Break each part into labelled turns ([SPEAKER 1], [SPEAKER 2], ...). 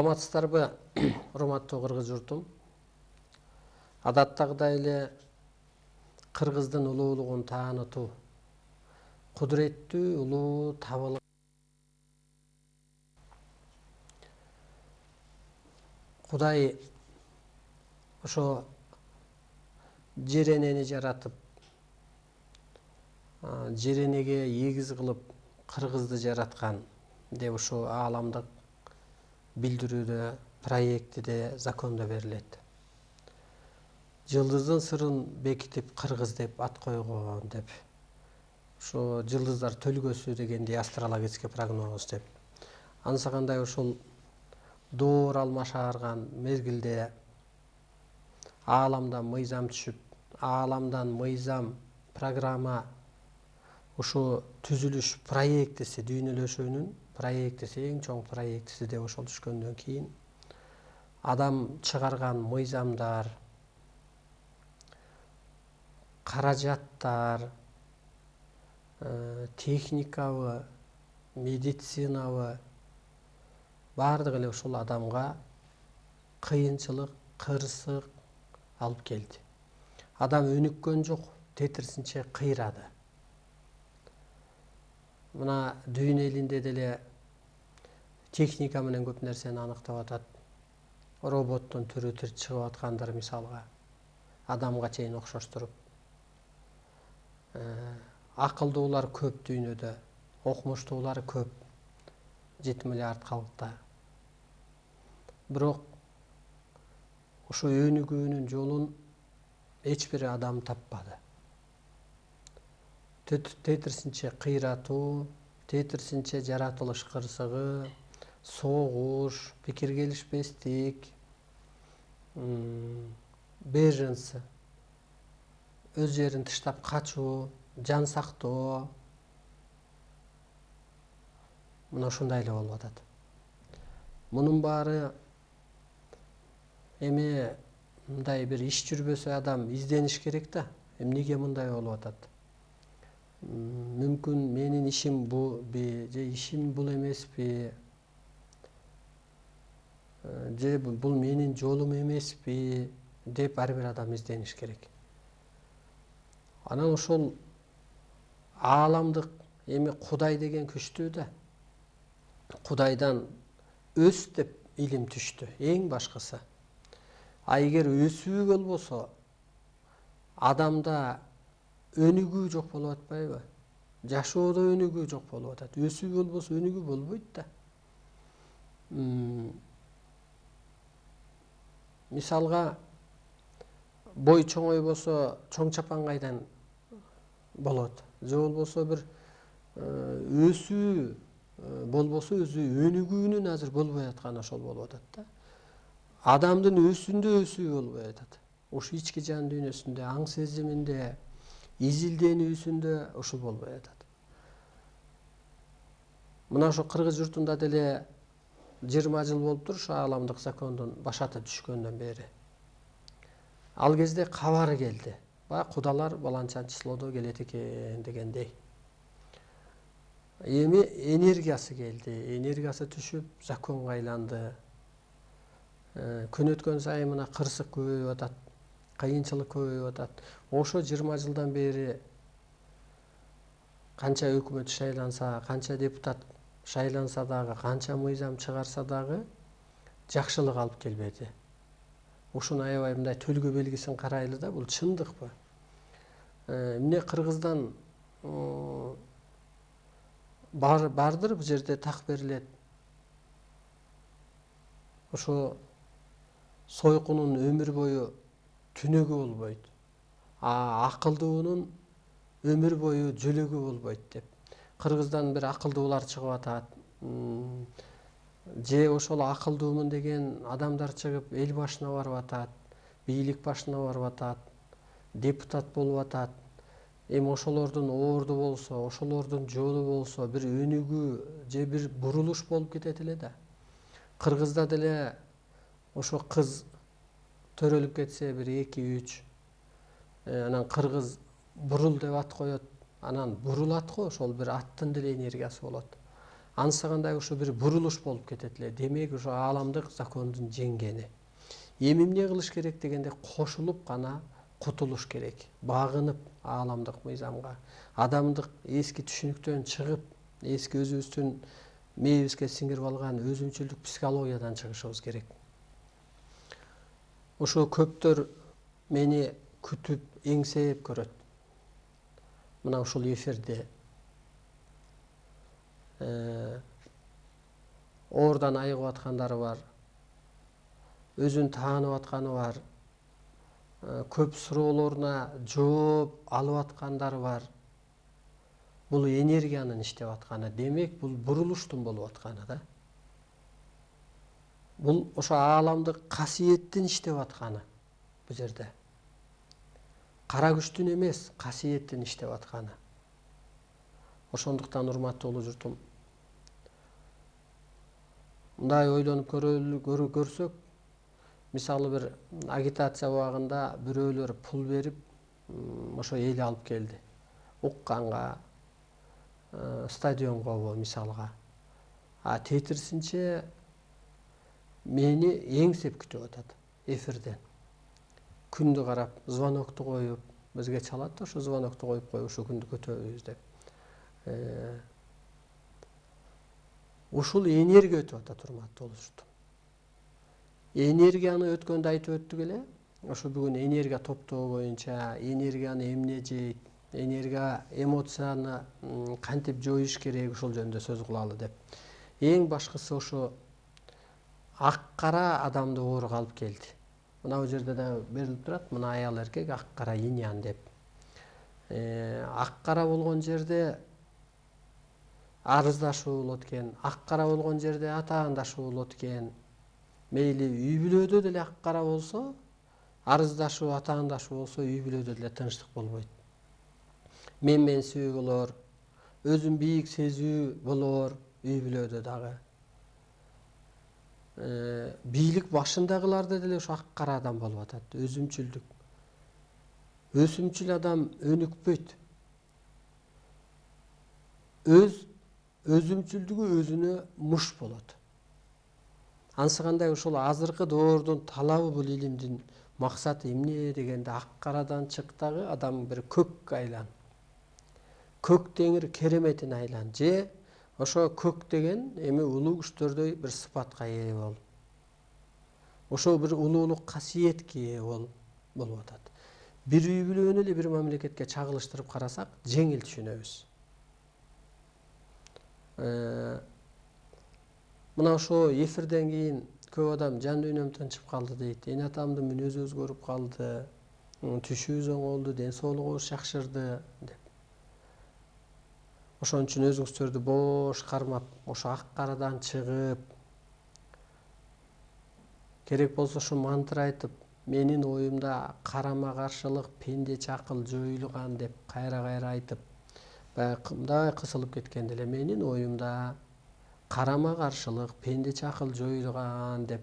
[SPEAKER 1] Саламатсыздарбы, урматтуу кыргыз журтум. Адаттагыдай эле кыргыздын улуулугун таанытуу, кудуреттүү улуу табылган Кудай ошо жер энени жаратып, жер энеге эгиз кылып кыргызды жараткан деп ошо ааламдык билдирүүдө, проектиде, закондо берилет. Жылдыздын сырын бекитип кыргыз деп ат койгон деп. Ошо жылдыздар төлгөсү дегенди астрологический прогноз деп. Ансагандай ошол доор алмашаарган мезгилде ааламдан мыйзам түшүп, ааламдан мыйзам, программа, ошо түзүлүш проектиси, дүйнөлөшүүнүн проектиси, эң чоң проектиси деп ошол түшкөндөн кийин адам чыгарган мыйзамдар, каражаттар, техникабы, медицинабы баардыгы эле ушул адамга кыйынчылык, кырсык алып келди. Адам өнүккөн жок, тетирисинче кыйрады. Мына дүйнө элинде деле техника менен көп нерсени аныктап атат. Роботтун түрү чыгып аткандыр мисалга. Адамга чейин окшоштуруп. Акылдуулар көп дүйнөдө, окумуштуулар көп. 7 миллиард калкта. Бирок ошо өнүгүүнүн жолун эч бир адам таппады. Тетирисинче кыйратуу, тетирисинче жаратылыш кырсыгы, согуш, пикир келишпестик, беженцы, өз жерин тыштап качуу, жан сактоо, мына ушундай эле болуп атат. Мунун баары эми мындай бир иш жүрбөсө адам издениш керек да. Эмнеге мындай болуп атат? Мүмкүн менин ишим булбу, же ишим бул эмеспи, же бул менин жолум эмеспи деп ар бир адам издениш керек. Анан ошол ааламдык эми Кудай деген күчтүү да. Кудайдан өс деп илим түштү, эң башкысы. Эгер өсүү болбосо, адамда өнүгүү жок болуп атпайбы? Жашоодо өнүгүү жок болуп атат. Өсүү болбосо өнүгүү болбойт да. Мисалга, бой чоңойбосо чоң чапан кайдан болот? Же болбосо бир өсүү болбосо өзү өнүгүүнүн азыр болбой атканы ошол болуп атат да. Адамдын өсүндө өсүү болбой атат. Ушу ички жан дүйнөсүндө, аң сезиминде, изилденүүсүндө ушул болбой атат. Мына ошо кыргыз журтунда деле 20 жыл болуптур ушу ааламдык закондун башаты түшкөндөн бери. Ал кезде кабар келди. Кудалар баланча числодо келет экен дегендей. Эми энергиясы келди. Энергиясы түшүп, законго айланды. Күн өткөн сайын мына кырсык көбөйүп атат, кыйынчылык көбөйүп атат. Ошо 20 жылдан бери канча өкмөт шайланса, канча депутат шайланса дагы, канча мыйзам чыгарса дагы жакшылык алып келбеди. Ушуну аябай мындай төлгө белгисин карайлы да, бул чындыкпы? Эмне Кыргыздан бардыр бул жерде так берилет. Ошо сойкунун өмүр бою түнөгү болбойт. Акылдуунун өмүр бою жөлөгү болбойт деп. Кыргыздан бир акылдуулар чыгып атат. Же ошол акылдуумун деген адамдар чыгып эл башына барып атат, бийлик башына барып атат, депутат болуп атат. Эми ошолордун орду болсо, ошолордун жолу болсо бир өнүгүү же бир бурулуш болуп кетет эле да. Кыргызда деле ошо кыз төрөлүп кетсе бир 2-3, анан кыргыз бурул деп ат коет. Анан бурулат го, ошол бир аттын деле энергиясы болот. ансыгандай ушу бир бурулуш болуп кетет эле. Демек ушу ааламдык закондун жеңгени. Эми эмне кылыш керек дегенде кошулуп гана кутулуш керек. Багынып ааламдык мыйзамга, адамдык эски түшүнүктөн чыгып, эски өзүбүздүн мээбизге сиңирип алган өзүнчүлдүк психологиядан чыгышыбыз керек. Ошо көптөр мени күтүп, эңсеп көрөт. Мына ушул эфирде оордан айыгып аткандары бар, өзүн таанып атканы бар, көп суроолоруна жооп алып аткандары бар. Бул энергиянын иштеп атканы, демек бул бурулуштун болуп атканы да. Бул ошо ааламдык касиеттин иштеп атканы бул жерде. Кара күчтүн эмес, касиеттин иштеп атканы. Ошондуктан урматтуу улуу журтум, мындай ойлонуп көрсөк, мисалы бир агитация убагында бирөөлөр пул берип, ошо эл алып келди. Укканга, стадионго мисалга. А тетирисинче мени эңсеп күтүп атат эфирден. Күндү карап, звонокту коюп, бизге чалат да, ошо звонокту коюп коюп, ушу күндү күтөбүз деп. Ушул энергия өтүп атат, урматтуу улуу журтум. Энергияны өткөндө айтып өттүк эле. Ошо бүгүн энергия топтоо боюнча, энергияны эмне жейт, энергия, эмоцияны кантип жоюш керек, ушул жөнүндө сөз кылалы деп. Эң башкысы ошо ак-кара адамды ооруга алып келди. Мына бул жерде да берилип турат, мына аял эркек ак-кара иньян деп. Ак-кара болгон жерде арыздашуу болот экен, ак-кара болгон жерде атаандашуу болот экен. Мейли үй бүлөдө деле ак-кара болсо, арыздашуу, атаандашуу болсо, үй бүлөдө деле тынчтык болбойт. Менменсүү болор, өзүн бийик сезүү болор үй бүлөдө дагы. Бийлик башындагыларда деле ошо ак-кара адам болуп атат, өзүмчүлдүк. Өсүмчүл адам өнүкпөйт. Өзүмчүлдүгү өзүнө муш болот. Ансыгандай ушул азыркы доордун талабы бул илимдин максаты эмне дегенде ак-карадан чык дагы адам бир көккө айлан. Көк теңир кереметине айлан. Же ошо көк деген эми улуу күчтөрдөй бир сыпатка ээ бол. Ошо бир улуулук касиетке ээ болуп атат. Бир үй бүлөнү эле бир мамлекетке чагылыштырып карасак, жеңил түшүнөбүз. Мына ошо эфирден кийин көп адам жан дүйнөм тынчып калды дейт. Эне атамдын мүнөзү өзгөрүп калды, түшүбүз оңолду, ден соолугубуз жакшырды деп. Ошон үчүн өзүңүздөрдү бош кармап, ошо ак-карадан чыгып, керек болсо ошо мантра айтып, менин оюмда карама каршылык, пендечи акыл жоюлган деп кайра-кайра айтып, баягы мындай кысылып кеткенде эле менин оюмда карама каршылык, пендечи акыл жоюлган деп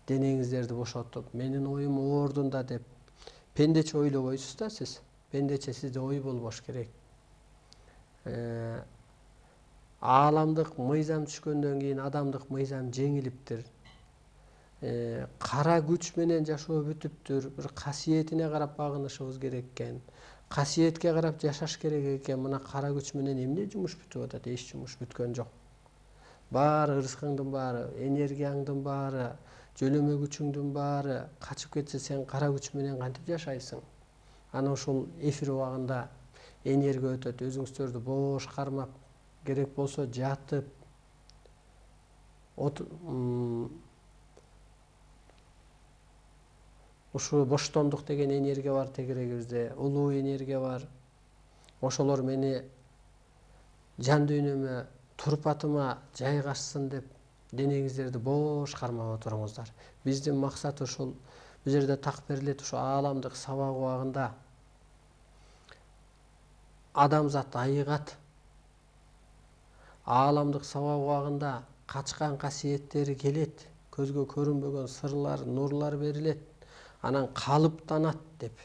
[SPEAKER 1] денеңиздерди бошотуп, менин оюм ордунда деп пендече ойлобойсуз да сиз. Пендече сизде ой болбош керек. Ааламдык мыйзам түшкөндөн кийин адамдык мыйзам жеңилиптир. Кара күч менен жашоо бүтүптүр. Бир касиетине карап багынышыбыз керек экен. Касиетке карап жашаш керек экен. Мына кара күч менен эмне жумуш бүтүп атат? Эч жумуш бүткөн жок. Баары ырыскыңдын баары, энергияңдын баары, жөлөмө күчүңдүн баары качып кетсе, сен кара күч менен кантип жашайсың? Ана ушул эфир убагында энергия өтөт. Өзүңүздөрдү бош кармап, керек болсо жатып, ушу боштондук деген энергия бар тегерегибизде, улуу энергия бар. Ошолор мени жан дүйнөмө, турпатыма жайгашсын деп денеңиздерди бош кармап отуруңуздар. Биздин максат ушул. Бул жерде так берилет, ушу ааламдык сабак убагында адамзат айыгат. Ааламдык сабак убагында качкан касиеттери келет, көзгө көрүнбөгөн сырлар, нурлар берилет. Анан калыптанат деп.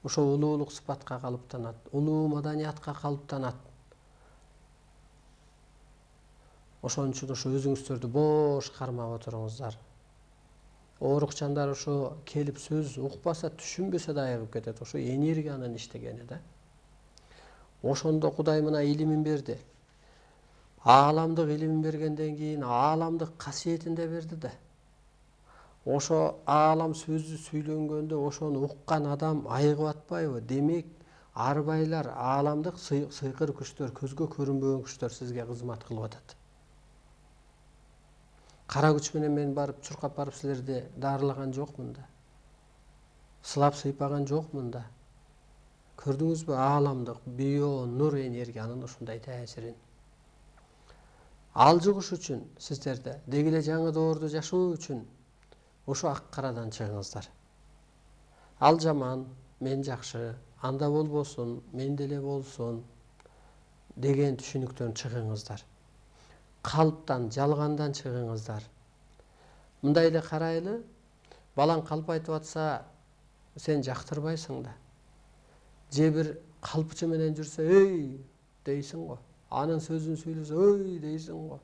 [SPEAKER 1] Ошо улуулук сыпатка калыптанат, улуу маданиятка калыптанат. Ошон үчүн ошо өзүңүздөрдү бош кармап отуруңуздар. Оорукчандар ошо келип сөз укпаса, түшүнбөсө да айыгып кетет. Ошо энергиянын иштегени да. Ошондо Кудай мына илимин берди. Ааламдык илимин бергенден кийин ааламдык касиетин да берди да. Ошо аалам сөздү сүйлөнгөндө ошону уккан адам айыгып атпайбы? Демек, арбайлар, ааламдык сыйкыр күчтөр, көзгө көрүнбөгөн күчтөр сизге кызмат кылып атат. Кара күч менен мен барып чуркап барып силерди дарылаган жокмун да. Сылап сыйпаган жокмун да. Көрдүңүзбү ааламдык био нур энергиянын ушундай таасирин? Ал жугуш үчүн сиздерде деги эле жаңы доорду жашоо үчүн ошо ак карадан чыгыңыздар. Ал жаман, мен жакшы, анда болбосун, менде эле болсун деген түшүнүктөн чыгыңыздар. Калптан, жалгандан чыгыңыздар. Мындай эле карайлы, балаң калп айтып атса, сен жактырбайсың да. Же бир калпчы менен жүрсө, "Эй" дейсиң го. Анын сөзүн сүйлөсө, "Ой" дейсиң го.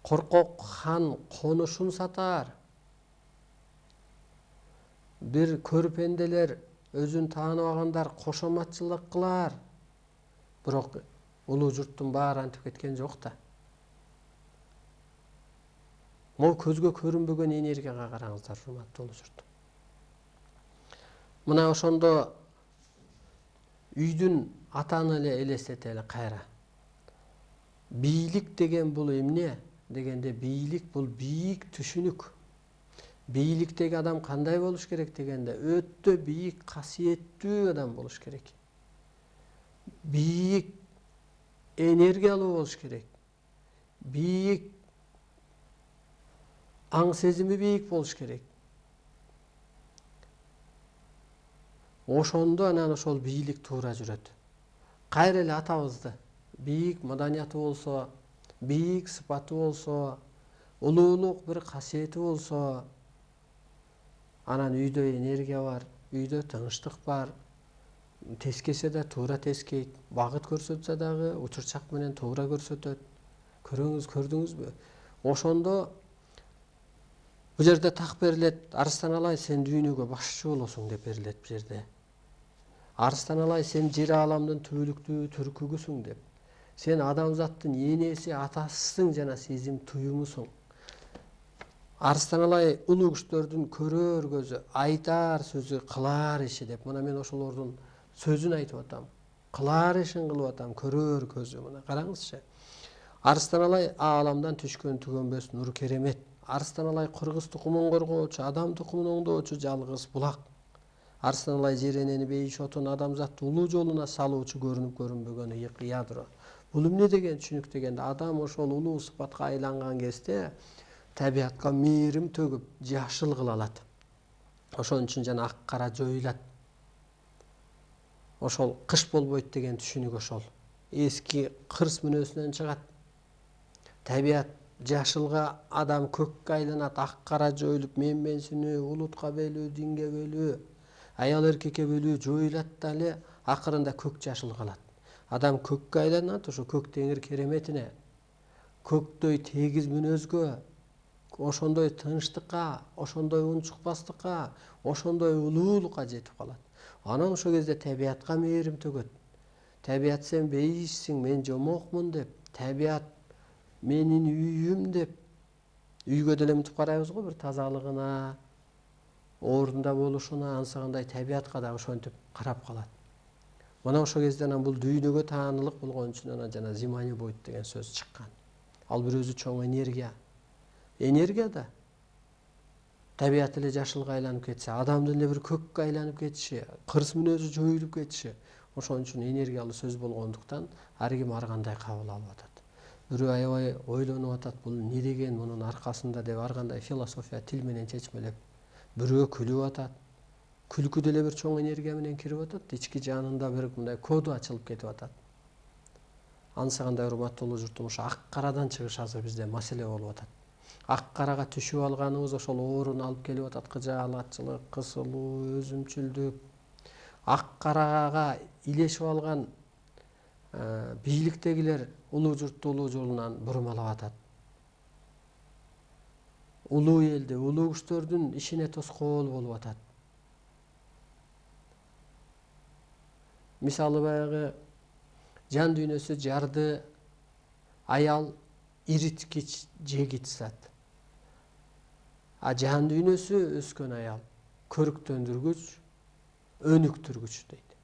[SPEAKER 1] Коркок хан конушун сатар. Бир көрпенделер, өзүн тааныбагандар кошоматчылык кылар. Бирок улуу журттун баары антип кеткен жок да. Могу көзгө көрүнбөгөн энергияга караңыздар, урматтуу улуу журт. Мына ошондо үйдүн атаны эле элестетели кайра. Бийлик деген бул эмне дегенде, бийлик бул бийик түшүнүк. Бийликтеги адам кандай болуш керек дегенде, өтө бийик касиеттүү адам болуш керек. Бийик энергиялуу болуш керек. Бийик аң сезими бийик болуш керек. Ошондо анан ошол бийлик туура жүрөт. Кайра эле атабызды бийик маданияты болсо, бийик сыпаты болсо, улуулук бир касиети болсо, анан үйдө энергия бар, үйдө тынычтык бар. Тескесе да туура тескейт, багыт көрсөтсө дагы учурчак менен туура көрсөтөт. Көрдүңүзбү? Ошондо бул жерде так берилет, арыстан алай сен дүйнөгө башчы болосуң деп берилет бул жерде. Арыстан алай сен жер ааламдын түбөлүктүү түркүгүсүң деп. Сен адамзаттын энеси, атасысың жана сезим туюмусуң. Арыстан алай улуу күчтөрдүн көрөр көзү, айтар сөзү, кылар иши деп. Мына мен ошолордун сөзүн айтып атам. Кылар ишин кылып атам, көрөр көзү. Мына караңызчы. Арыстан алай ааламдан түшкөн түгөнбөс нур керемет. Арыстан алай кыргыз тукумун коргоочу, адам тукумун оңдоочу жалгыз булак. Арыстан алай жер энени бейиш отун адамзатты улуу жолуна салуучу көрүнүп көрүнбөгөн ыйык ядро. Бул эмне деген түшүнүк дегенде, адам ошол улуу сыпатка айланган кезде табиатка мээрим төгүп, жашыл кыла алат. Ошон үчүн жана ак кара жоюлат. Ошол кыш болбойт деген түшүнүк ошол. Эски кырс мүнөзүнөн чыгат. Табиат жашылга, адам көккө айланат, ак кара жоюлуп, менменсинүү, улутка бөлүү, динге бөлүү, аял эркекке бөлүү жоюлат да эле акырында көк жашыл калат. Адам көккө айланат, ошо көк теңир кереметине, көктөй тегиз мүнөзгө, ошондой тынчтыкка, ошондой унчукпастыкка, ошондой улуулукка жетип калат. Анан ошол кезде табиатка мээрим төгөт. Табиат сен бейишсиң, мен жомокмун деп, табиат менин үйүм деп. Үйгө деле мынтип карайбыз го, бир тазалыгына, ордунда болушуна, ансагандай табиатка да ошентип карап калат. Мына ошол кезде анан бул дүйнөгө таанылык болгон үчүн анан жана зимани будет деген сөз чыккан. Ал бир өзү чоң энергия. Энергия да табиат эле жашылга айланып кетсе, адамдын эле бир көккө айланып кетиши, кырс мүнөзү жоюлуп кетиши, ошон үчүн энергиялуу сөз болгондуктан ар ким ар кандай кабыл алып атат. Бирөө аябай ойлонуп атат, бул эмне деген мунун аркасында деп ар кандай философия тил менен чечмелеп. Бирөө күлүп атат. Күлкү деле бир чоң энергия менен кирип атат, ички жанында бир мындай коду ачылып кетип атат. Ансагандай урматтуу улуу журтум, ошо ак карадан чыгыш азыр бизде маселе болуп атат. Ак карага түшүп алганыбыз ошол оорун алып келип атат, кыжаалатчылык, кысылуу, өзүмчүлдүк. Ак карага илешип алган бийликтегилер улуу журтту улуу жолунан бурмалап атат. Улуу элди, улуу күчтөрдүн ишине тоскоол болуп атат. Мисалы баягы жан дүйнөсү жарды аял ириткич, жегич зат. А жан дүйнөсү өскөн аял көрүктөндүргүч, өнүктүргүч дейт.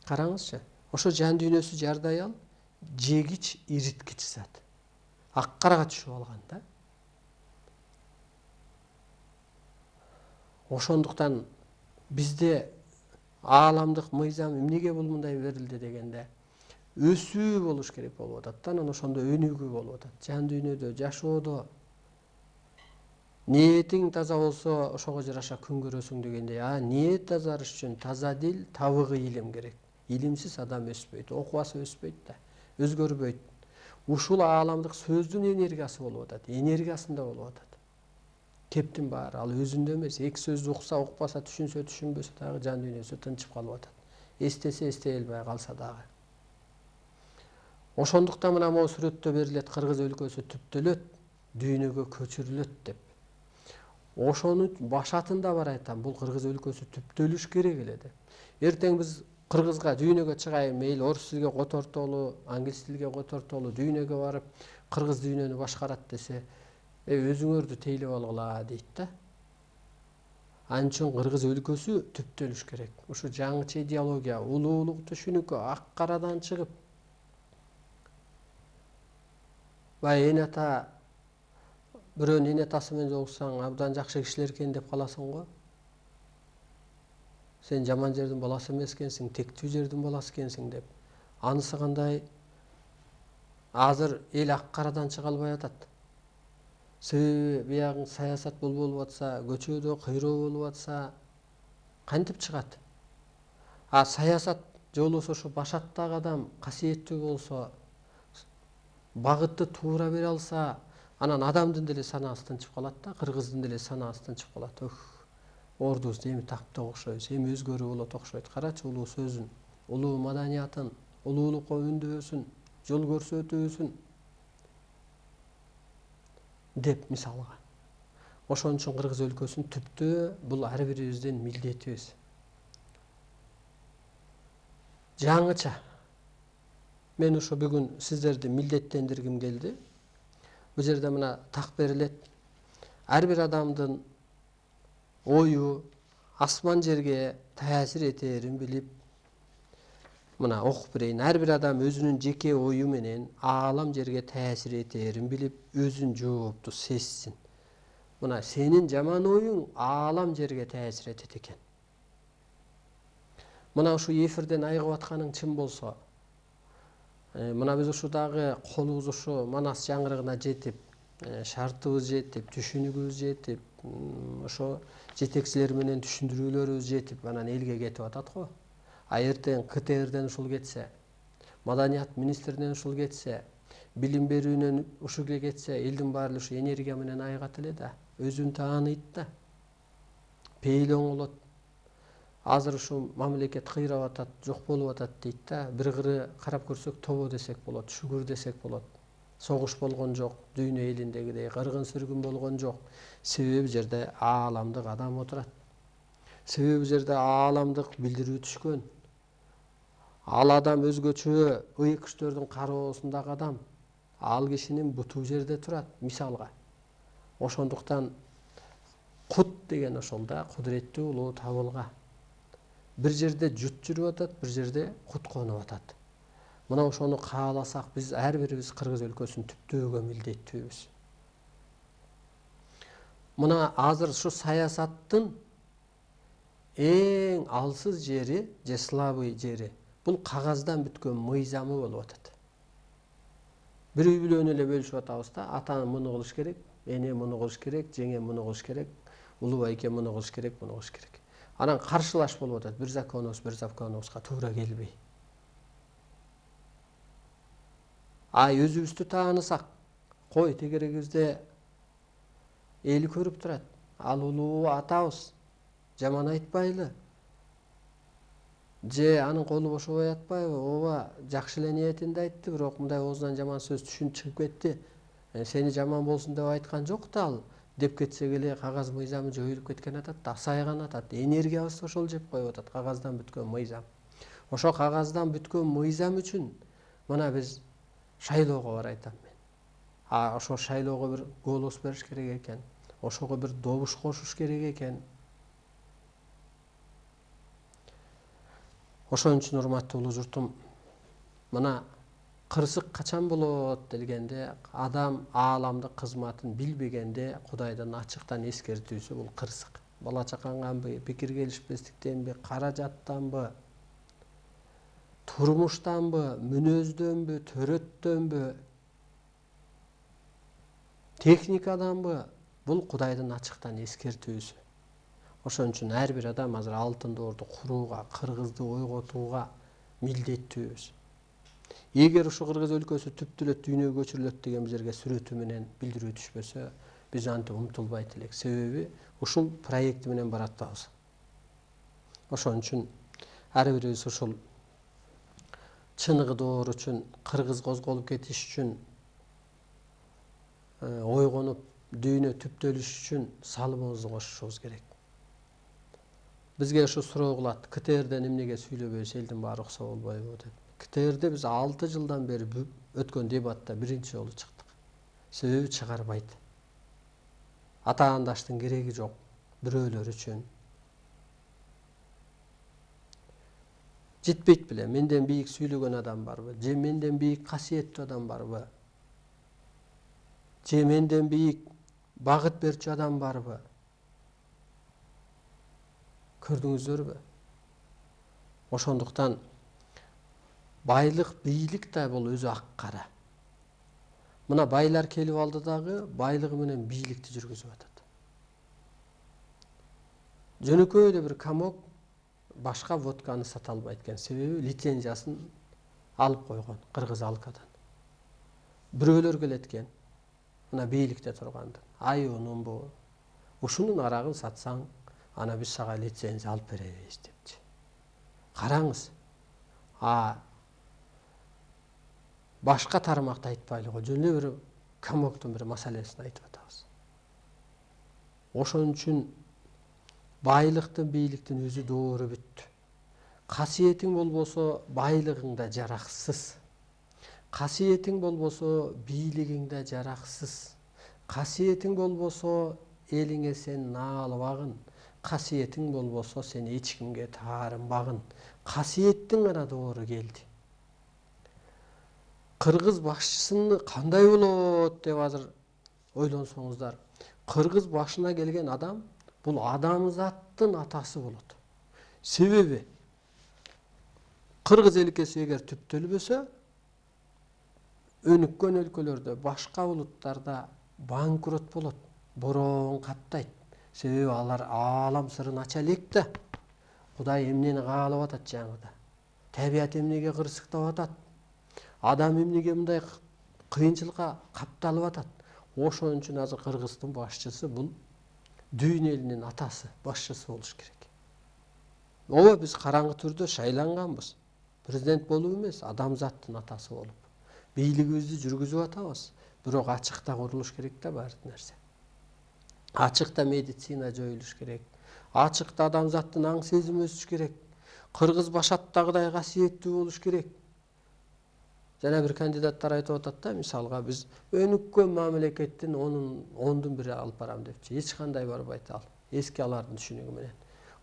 [SPEAKER 1] Караңызчы, ошо жан дүйнөсү жарды аял жегич, ириткич зат. Аккарага түшүп алган да. Ошондуктан бизде ааламдык мыйзам эмнеге бул мындай берилди дегенде, өсүү болуш керек болуп атат да, анан ошондо өнүгүү болуп атат. Жан дүйнөдө, жашоодо ниетиң таза болсо, ошого жараша күн көрөсүң дегендей, ниет тазарыш үчүн таза дил, табыгы илим керек. Илимсиз адам өспөйт, окубасы өспөйт да, өзгөрбөйт. Ушул ааламдык сөздүн энергиясы болуп атат, энергиясында болуп атат. Кептин баары ал өзүндө эмес, эки сөздү укса укпаса, түшүнсө түшүнбөсө дагы жан дүйнөсү тынчып калып атат. Эстесе эстей албай калса дагы. Ошондуктан мына могу сүрөттө берилет, кыргыз өлкөсү түптөлөт, дүйнөгө көчүрүлөт деп. Ошону башатында бар айтам, бул кыргыз өлкөсү түптөлүш керек эле деп. Эртең биз кыргызга дүйнөгө чыгайын, мейли орус тилге котортолу, англис тилге котортолу, дүйнөгө барып кыргыз дүйнөнү башкарат десе, өзүңөрдү тейлеп алгыла дейт да. Ал үчүн кыргыз өлкөсү түптөлүш керек. Ушу жаңыча идеология, улуулук түшүнүккө ак карадан чыгып, бай эне ата, бирөөнүн эне атасы менен жолуксаң, абдан жакшы кишилер экен деп каласың го. Сен жаман жердин баласы эмес экенсиң, тектүү жердин баласы экенсиң деп. Анысы кандай? Азыр эл ак карадан чыга албай атат. Себеби биягы саясат болуп атса, көчөдө кыйроо болуп атса, кантип чыгат? А саясат же болбосо ошо башаттагы адам касиеттүү болсо, багытты туура бере алса, анан адамдын деле санаасы тынчып калат да, кыргыздын деле санаасы тынчып калат. Ордубузду эми таптык окшойбуз, эми өзгөрүү болот окшойт. Карачы улуу сөзүн, улуу маданиятын, улуулукка үндөсүн, жол көрсөтүүсүн деп мисалга. Ошон үчүн кыргыз өлкөсүн түптөө бул ар бирибиздин милдетибиз. Жаңыча мен ошо бүгүн сиздерди милдеттендиргим келди. Бул жерде мына так берилет. Ар бир адамдын ою асман жерге таасир этерин билип, мына окуп берейин. Ар бир адам өзүнүн жеке ою менен аалам жерге таасир этерин билип, өзүн жоопту сезсин. Мына сенин жаман оюң аалам жерге таасир этет экен. Мына ушу эфирден айыгып атканың чын болсо, мына биз ушу дагы колубуз ушу Манас жаңгырыгына жетип, шартыбыз жетип, түшүнүгүбүз жетип, ошо жетекчилер менен түшүндүрүүлөрүбүз жетип, анан элге кетип атат го. А эртең КТРден ушул кетсе, Маданият министринен ушул кетсе, билим берүүнөн ушуга кетсе, элдин баары ушу энергия менен айыгат эле да, өзүн тааныйт да, пейил оңолот. Азыр ушу мамлекет кыйрап атат, жок болуп атат дейт да, бир кыры карап көрсөк тобо десек болот, шүгүр десек болот. Согуш болгон жок, дүйнө элиндегидей кыргын сүргүн болгон жок. Себеби жерде ааламдык адам отурат. Себеби жерде ааламдык билдирүү түшкөн. Ал адам өзгөчө ыйык күчтөрдүн кароосундагы адам. Ал кишинин буту жерде турат, мисалга. Ошондуктан кут деген ошол да, кудуреттүү улуу табылга. Бир жерде жут жүрүп атат, бир жерде кут конуп атат. Мына ошону кааласак, биз ар бирибиз кыргыз өлкөсүн түптөөгө милдеттүүбүз. Мына азыр ушу саясаттын эң алсыз жери же слабый жери бул кагаздан бүткөн мыйзамы болуп атат. Бир үй бүлөнү эле бөлүшүп атабыз да, ата муну кылыш керек, эне муну кылыш керек, жеңе муну кылыш керек, улуу байке муну кылыш керек, муну кылыш керек. Анан каршылаш болуп атат, бир законубузга туура келбей. Өзүбүздү таанысак, кой тегерегибизде эл көрүп турат. Ал улуу атабыз, жаман айтпайлы. же анын колу бошобой атпайбы, ооба жакшы эле ниетинде айтты, бирок мындай оозунан жаман сөз түшүнүп чыгып кетти. Сени жаман болсун деп айткан жок да ал, деп кетсек эле кагаз мыйзамы жоюлуп кеткен атат, асайган атат. Энергиябызды ошол жеп коюп атат, кагаздан бүткөн мыйзам. Ошо кагаздан бүткөн мыйзам үчүн мына биз шайлоого бар айтам мен. Ошо шайлоого бир голос бериш керек экен. Ошого бир добуш кошуш керек экен. Ошон үчүн урматтуу улуу журтум, мына кырсык качан болот дегенде, адам ааламдык кызматын билбегенде Кудайдын ачыктан эскертүүсү бул кырсык. Бала чаканганбы, пикир келишпестиктенби, каражаттанбы, турмуштанбы, мүнөздөнбү, төрөттөнбү, техникаданбы, бул Кудайдын ачыктан эскертүүсү. Ошон үчүн ар бир адам азыр алтын доорду курууга, кыргызды ойготууга милдеттүүбүз. Эгер ушу Кыргыз өлкөсү түптүлөт дүйнөгө көчүрүлөт деген бизерге сүрөтү менен билдирүү түшпөсө, биз антип умтулбайт элек. Себеби ушул проекти менен баратабыз. Ошон үчүн ар бирибиз ушул чыныгы доор үчүн, кыргыз козголуп кетиш үчүн, ойгонуп дүйнө түптөлүш үчүн салымыбызды кошушубуз керек. Бизге ушу суроо кылат, КТРден эмнеге сүйлөбөйсүз, элдин баары укса болбойбу деп. КТРде биз 6 жылдан бери өткөн дебатта биринчи жолу чыктык. Себеби чыгарбайт. Атаандаштын кереги жок бирөөлөр үчүн. Жетпейт беле, менден бийик сүйлөгөн адам барбы? Же менден бийик касиеттүү адам барбы? Же менден бийик багыт берчү адам барбы? Көрдүңүздөрбү? Ошондуктан байлык, бийлик да бул өзү ак кара. Мына байлар келип алды дагы байлыгы менен бийликти жүргүзүп атат. Жөнөкөй эле бир комок башка водканы сата албайт экен, себеби лицензиясын алып койгон Кыргыз алкадан. Бирөөлөр келет экен, мына бийликте тургандан. Ай унумбу, ушунун арагын сатсаң, ана биз сага лицензия алып беребиз депчи. Караңыз. Башка тармакты айтпайлы го, жөн эле бир комоктун бир маселесин айтып атабыз. Ошон үчүн байлыктын, бийликтин өзү доору бүттү. Касиетиң болбосо, байлыгың да жараксыз. Касиетиң болбосо, бийлигиң да жараксыз. Касиетиң болбосо, элиңе сен наалыбагын. Касиетиң болбосо, сен эч кимге таарынбагын. Касиеттин гана доору келди. Кыргыз башчысыны кандай болот деп азыр ойлонсоңуздар, кыргыз башына келген адам бул адамзаттын атасы болот. Себеби кыргыз элкеси эгер түптөлбөсө, өнүккөн өлкөлөрдө, башка улуттарда банкрот болот, бороон каттайт. Себеби алар аалам сырын ача элек да. Кудай эмнени каалап атат жаңыда. Табият эмнеге кырсыктап атат. Адам эмнеге мындай кыйынчылыкка капталып атат. Ошон үчүн азыр Кыргыздын башчысы бул дүйнө элинин атасы, башчысы болуш керек. Ооба биз караңгы түрдө шайланганбыз. Президент болуп эмес, адамзаттын атасы болуп. Бийлигибизди жүргүзүп атабыз. Бирок ачыкта курулуш керек да баары нерсе. Ачыкта медицина жоюлуш керек. Ачыкта адамзаттын аң сезими өсүш керек. Кыргыз башаттагыдай касиеттүү болуш керек. Жана бир кандидаттар айтып атат да, мисалга биз өнүккөн мамлекеттин 10-дун 1 алып барам депчи. Эч кандай барбайт ал. Эски алардын түшүнүгү менен.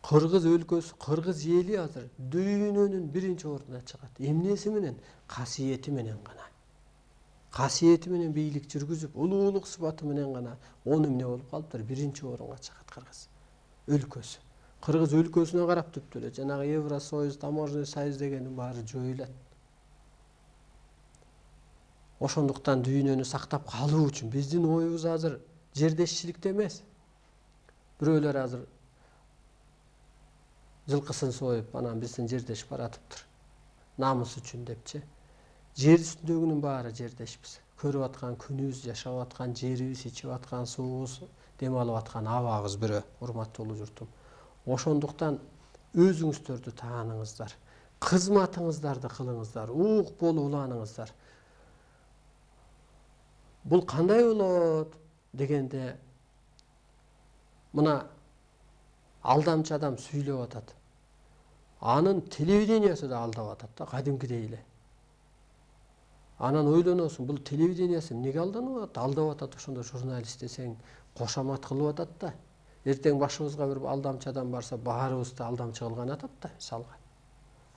[SPEAKER 1] Кыргыз өлкөсү, кыргыз эли азыр дүйнөнүн биринчи ордуна чыгат. Эмнеси менен? Касиети менен гана. Касиети менен бийлик жүргүзүп, улуулук сыпаты менен гана он эмне болуп калыптыр, биринчи орунга чыгат Кыргыз өлкөсү. Кыргыз өлкөсүнө карап түптөлөт. Жанагы Евросоюз, таможенный союз дегендин баары жоюлат. Ошондуктан дүйнөнү сактап калуу үчүн биздин оюбуз азыр жердешчиликте эмес. Бирөөлөр азыр жылкысын союп, анан биздин жердеш баратыптыр. Намыс үчүн депчи. Жер үстүндөгүнүн баары жердешпиз. Көрүп аткан күнүбүз, жашап аткан жерибиз, ичип аткан суубуз, дем алып аткан абагыбыз бирөө, урматтуу улуу журтум. Ошондуктан өзүңүздөрдү тааныңыздар. кызматыңыздарды кылыңыздар, ук болуп уланыңыздар. Бул кандай болот дегенде мына алдамчы адам сүйлөп атат. Анын телевидениясы да алдап атат да, кадимкидей эле. Анан ойлоносуң, бул телевидениясы эмнеге алданып атат? Алдап атат ошондо журналист десең, кошомат кылып атат да. Эртең башыбызга бир алдамчы адам барса, баарыбызды алдамчы кылган атат да, мисалга.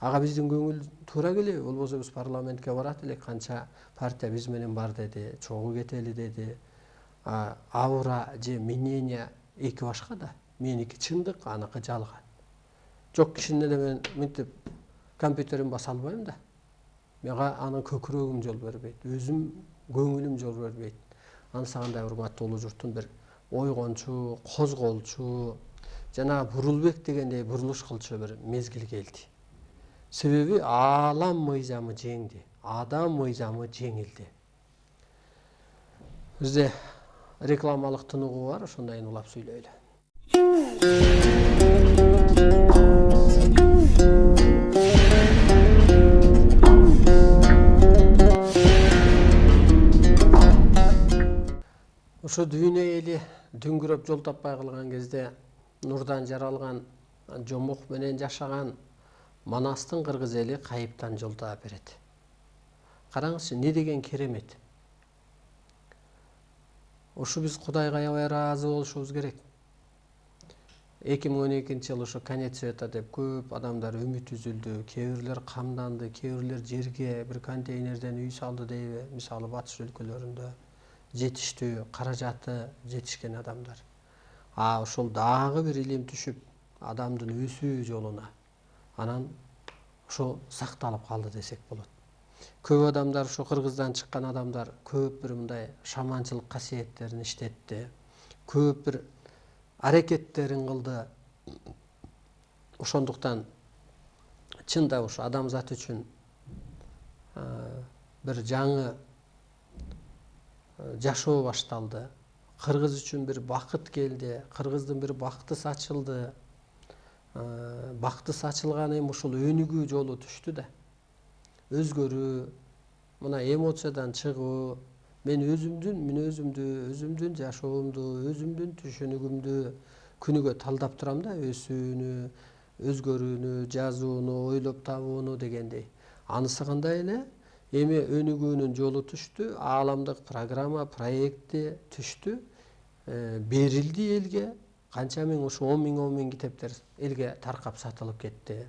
[SPEAKER 1] Ага биздин көңүл туура келеби? Болбосо биз парламентке барат элек, канча партия биз менен бар деди, чогуу кетели деди. Аура же мнение эки башка да. Меники чындык, аныкы жалган. Жок кишини эле мен мынтип компьютерин баса албайм да. Мага анын көкүрөгүм жол бербейт, өзүм көңүлүм жол бербейт. Ансагандай урматтуу журттун бир ойгончу, козголчу, жана бурулбек дегендей бурулуш кылчу бир мезгил келди. Себеби аалам мыйзамы жеңди, адам мыйзамы жеңилди. Бизде рекламалык тыныгуу бар, ошондойн улап сүйлөйлү. Ошо дүйнө эли дүңгүрөп жол таппай калган кезде нурдан жаралган, жомок менен жашаган Манастын кыргыз эли кайыптан жол таап берет. Караңызчы, не деген керемет. Ушу биз Кудайга аябай ыраазы болушубуз керек. 2012-жылы ошо конец света деп көп адамдар үмүт үзүлдү, кээ бирлер камданды, кээ бирлер жерге бир контейнерден үй салды дейби, мисалы батыш өлкөлөрүндө жетиштүү, каражаты жетишкен адамдар. Ошол дагы бир илим түшүп, адамдын өсүү жолуна анан ошо сакталып калды десек болот. Көп адамдар, ошо Кыргыздан чыккан адамдар көп бир мындай шаманчылык касиеттерин иштетти. Көп бир аракеттерин кылды. Ошондуктан чында ушу адамзат үчүн бир жаңы жашоо башталды. Кыргыз үчүн бир бакыт келди, кыргыздын бир бактысы ачылды. Бактысы ачылган эми ушул өнүгүү жолу түштү да. Өзгөрүү, мына эмоциядан чыгуу, мен өзүмдүн мүнөзүмдү, өзүмдүн жашоомду, өзүмдүн түшүнүгүмдү күнүгө талдап турам да, өсүүнү, өзгөрүүнү, жазууну, ойлоп табууну дегендей. Анысы кандай эле? Эми өнүгүүнүн жолу түштү, ааламдык программа, проекти түштү, берилди элге. Канча миң, ушу 10 миң китептер элге таркап сатылып кетти.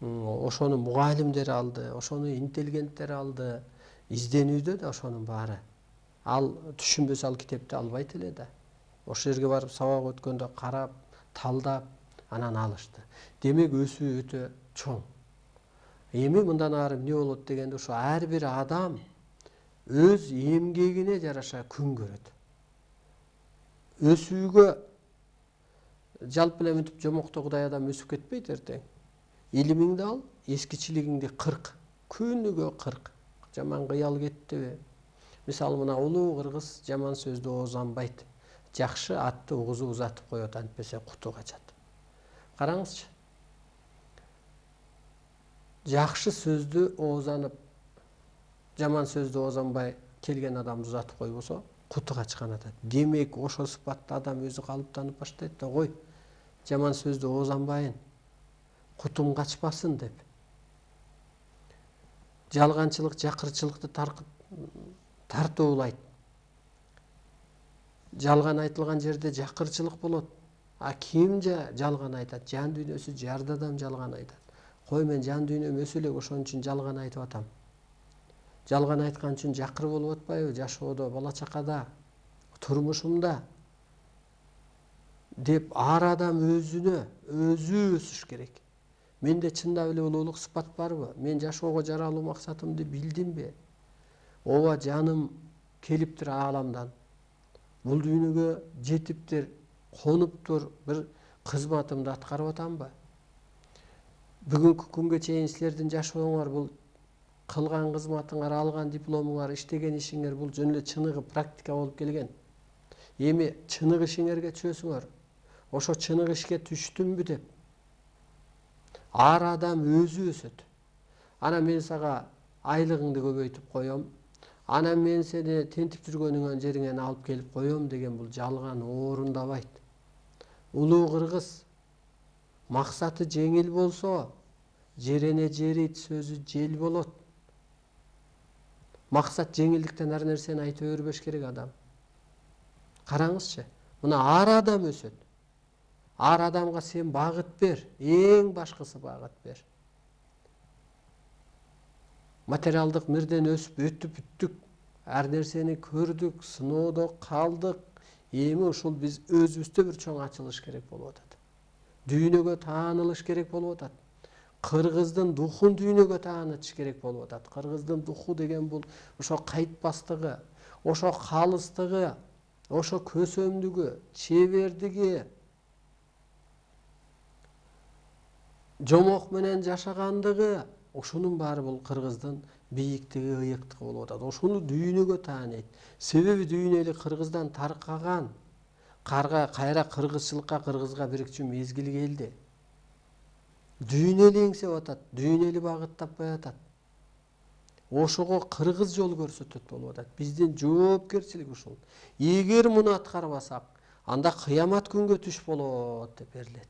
[SPEAKER 1] Ошону мугалимдер алды, ошону интеллигенттер алды. Изденүүдө да ошонун баары. Ал түшүнбөсө ал китепти албайт эле да. Ошол жерге барып сабак өткөндө карап, талдап, анан алышты. Демек өсүү өтө чоң. Эми мындан ары эмне болот дегенде, ошо ар бир адам өз эмгегине жараша күн көрөт. Өсүүгө жалпы эле мынтип жомоктогудай адам өсүп кетпейт эртең. Илимиңди ал, эскичилигиңди 40, күнүгө 40. Жаман кыял кеттиби? Мисалы мына улуу кыргыз жаман сөздү оозанбайт. Жакшы атты угузу узатып коет, антпесе куту качат. Караңызчы. Жакшы сөздү оозанып, жаман сөздү оозанбай келген адамды узатып койбосо, куту качкан атат. Демек, ошо сыпатта адам өзү калыптанып баштайт да, кой, жаман сөздү оозанбайын, кутум качпасын деп. Жалганчылык, жакырчылыкты тартуулайт. Жалган айтылган жерде жакырчылык болот. Ким жалган айтат? Жан дүйнөсү жарды адам жалган айтат. Кой, мен жан дүйнөм өсө элек ошон үчүн жалган айтып атам. Жалган айткан үчүн жакыр болуп атпайбы? Жашоодо, бала чакада, турмушумда деп ар адам өзү өсүш керек. Менде чындап эле улуулук сыпат барбы? Мен жашоого жаралуу максатымды билдимби? Ооба, жаным келиптир ааламдан. Бул дүйнөгө жетиптир, конуптур, бир кызматымды аткарып атамбы? Бүгүнкү күнгө чейин силердин жашооңор, бул кылган кызматыңар, алган дипломуңар, иштеген ишиңер бул жөн эле чыныгы практика болуп келген. Эми чыныгы ишиңерге түшөсүңөр. Ошо чыныгы ишке түштүмбү деп Ар адам өзү өсөт. Анан мен сага айлыгыңды көбөйтүп коем, анан мен сени тентип жүргөнүңөн жериңен алып келип коем деген бул жалган, орундабайт. Улуу кыргыз максаты жеңил болсо, жерене жерит, сөзү жел болот. Максат жеңилдиктен ар нерсени айта бербеш керек адам. Караңызчы, мына ар адам өсөт. Ар адамга сен багыт бер, эң башкысы багыт бер. Материалдык мирден өсүп өтүп бүттүк, ар нерсени көрдүк, сыноодо калдык. Эми ушул биз өзүбүздө бир чоң ачылыш керек болуп атат. Дүйнөгө таанылыш керек болуп атат. Кыргыздын духун дүйнөгө таанытыш керек болуп атат. Кыргыздын духу деген бул ошо кайтпастыгы, ошо калыстыгы, ошо көсөмдүгү, чебердиги, жомок менен жашагандыгы, ошонун баары бул кыргыздын бийиктиги, ыйыктыгы болуп атат. Ошону дүйнөгө тааныйт. Себеби дүйнө эли кыргыздан таркаган. Кайра кыргызчылыкка, кыргызга бирикчү мезгил келди. Дүйнө эли эңсеп атат, дүйнө эли багыттап атат. Ошого кыргыз жол көрсөтөт болуп атат. Биздин жоопкерчилик ушул. Эгер муну аткарбасак, анда кыямат күнгө түш болот деп берилет.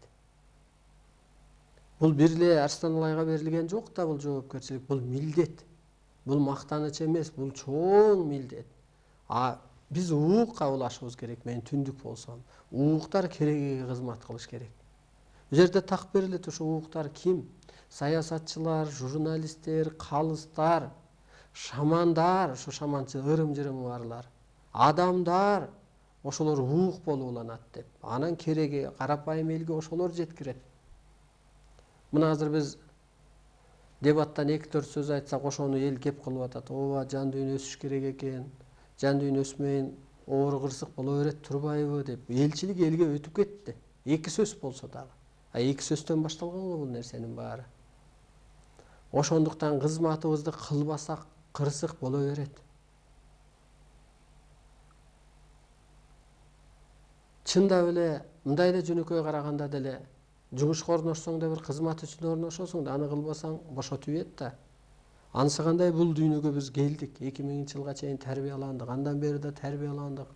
[SPEAKER 1] Бул бир эле Арстан Алайга берилген жок да, бул жоопкерчилик, бул милдет. Бул мактаныч эмес, бул чоң милдет. Биз уук улашыбыз керек. Мен түндүк болсом, ууктар керегиге кызмат кылыш керек. Бул жерде так берилет, ошо ууктар ким? Саясатчылар, журналисттер, калыстар, шамандар, ошо шаманчы ырым-жырымы барлар, адамдар, ошолор уук болуп уланат деп. Анан кереги карапайым элге ошолор жеткирет. Мына азыр биз дебаттан 2-4 сөз айтсак, ошону эл кеп кылып атат. Ооба, жан дүйнө өсүш керек экен. Жан дүйнө өсмөйүн, оору кырсык боло берет турбайбы деп. Элчилик элге өтүп кетти. 2 сөз болсо дагы. 2 сөздөн башталган го бул нерсенин баары. Ошондуктан кызматыбызды кылбасак кырсык боло берет. Чындап эле мындай эле жөнөкөй караганда деле жумушка орношсоң да бир кызмат үчүн орношосуң да, аны кылбасаң бошотуп ийет да. Анысы кандай бул дүйнөгө биз келдик, 2000-жылга чейин тарбияландык, андан бери да тарбияландык.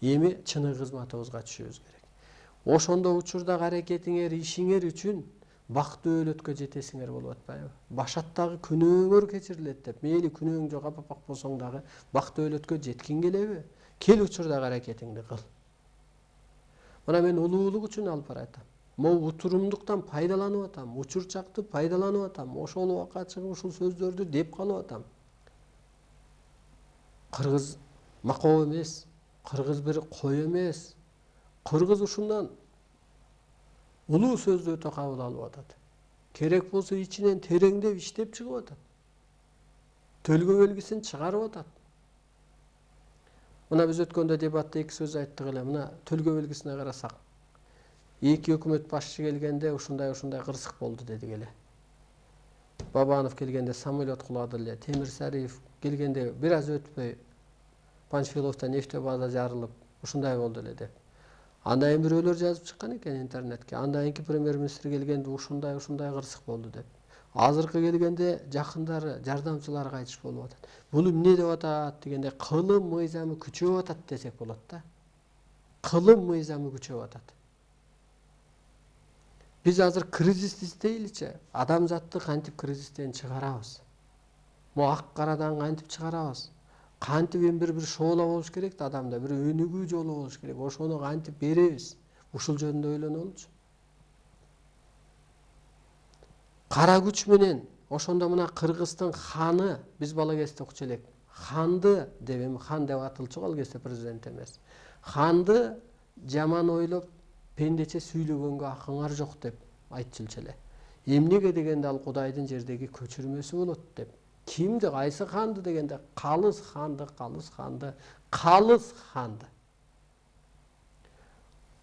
[SPEAKER 1] Эми чыныгы кызматыбызга түшүбүз керек. Ошондо учурдагы аракетиңер, ишиңер үчүн бактуу өлөткө жетесиңер болуп атпайбы? Башаттагы күнөөңөр кечирилет деп. Мейли күнөөң жок апапак болсоң дагы бактуу өлөткө жеткиң келеби? Кел учурдагы аракетиңди кыл. Мына мен улуулук үчүн алып баратам. Могу утурумдуктан пайдаланып атам, учурчакты пайдаланып атам, ошол убакка чыгып ушул сөздөрдү деп калып атам. Кыргыз макоо эмес, кыргыз бир кой эмес. Кыргыз ушундан улуу сөздү өтө кабыл алып атат. Керек болсо ичинен тереңдеп иштеп чыгып атат. Төлгө белгисин чыгарып атат. Мына биз өткөндө дебатта 2 сөз айттык эле. Мына төлгө белгисине карасак, 2 өкмөт башчы келгенде ушундай кырсык болду дедик эле. Бабанов келгенде самолет кулады эле, Темирсариев келгенде бир аз өтпөй Панфиловдо нефтебаза жарылып, ушундай болду эле деп. Андан кийин бирөөлөр жазып чыккан экен интернетке. Андан кийинки премьер-министр келгенде ушундай кырсык болду деп. Азыркы келгенде жакындары, жардамчылары кайтыш болуп атат. Бул эмне деп атат дегенде, кылым мыйзамы күчөп атат десек болот да. Кылым мыйзамы күчөп атат. Биз азыр кризис издейличи, адамзатты кантип кризистен чыгарабыз? Мо ак карадан кантип чыгарабыз? Кантип бир шоола болуш керек да адамда, бир өнүгүү жолу болуш керек. Ошону кантип беребиз? Ушул жөнүндө ойлонолучу. Кара күч менен ошондо мына Кыргыздын ханы, биз бала кезде окучу элек. Ханды деп, эми хан деп атылчу ал кезде президент эмес. Ханды жаман ойлоп пендече сүйлөгөнгө акыңар жок деп айтчулчу эле. Эмнеге дегенде ал Кудайдын жердеги көчүрмөсү болот деп. Кимди, кайсы ханды дегенде, калыс ханды.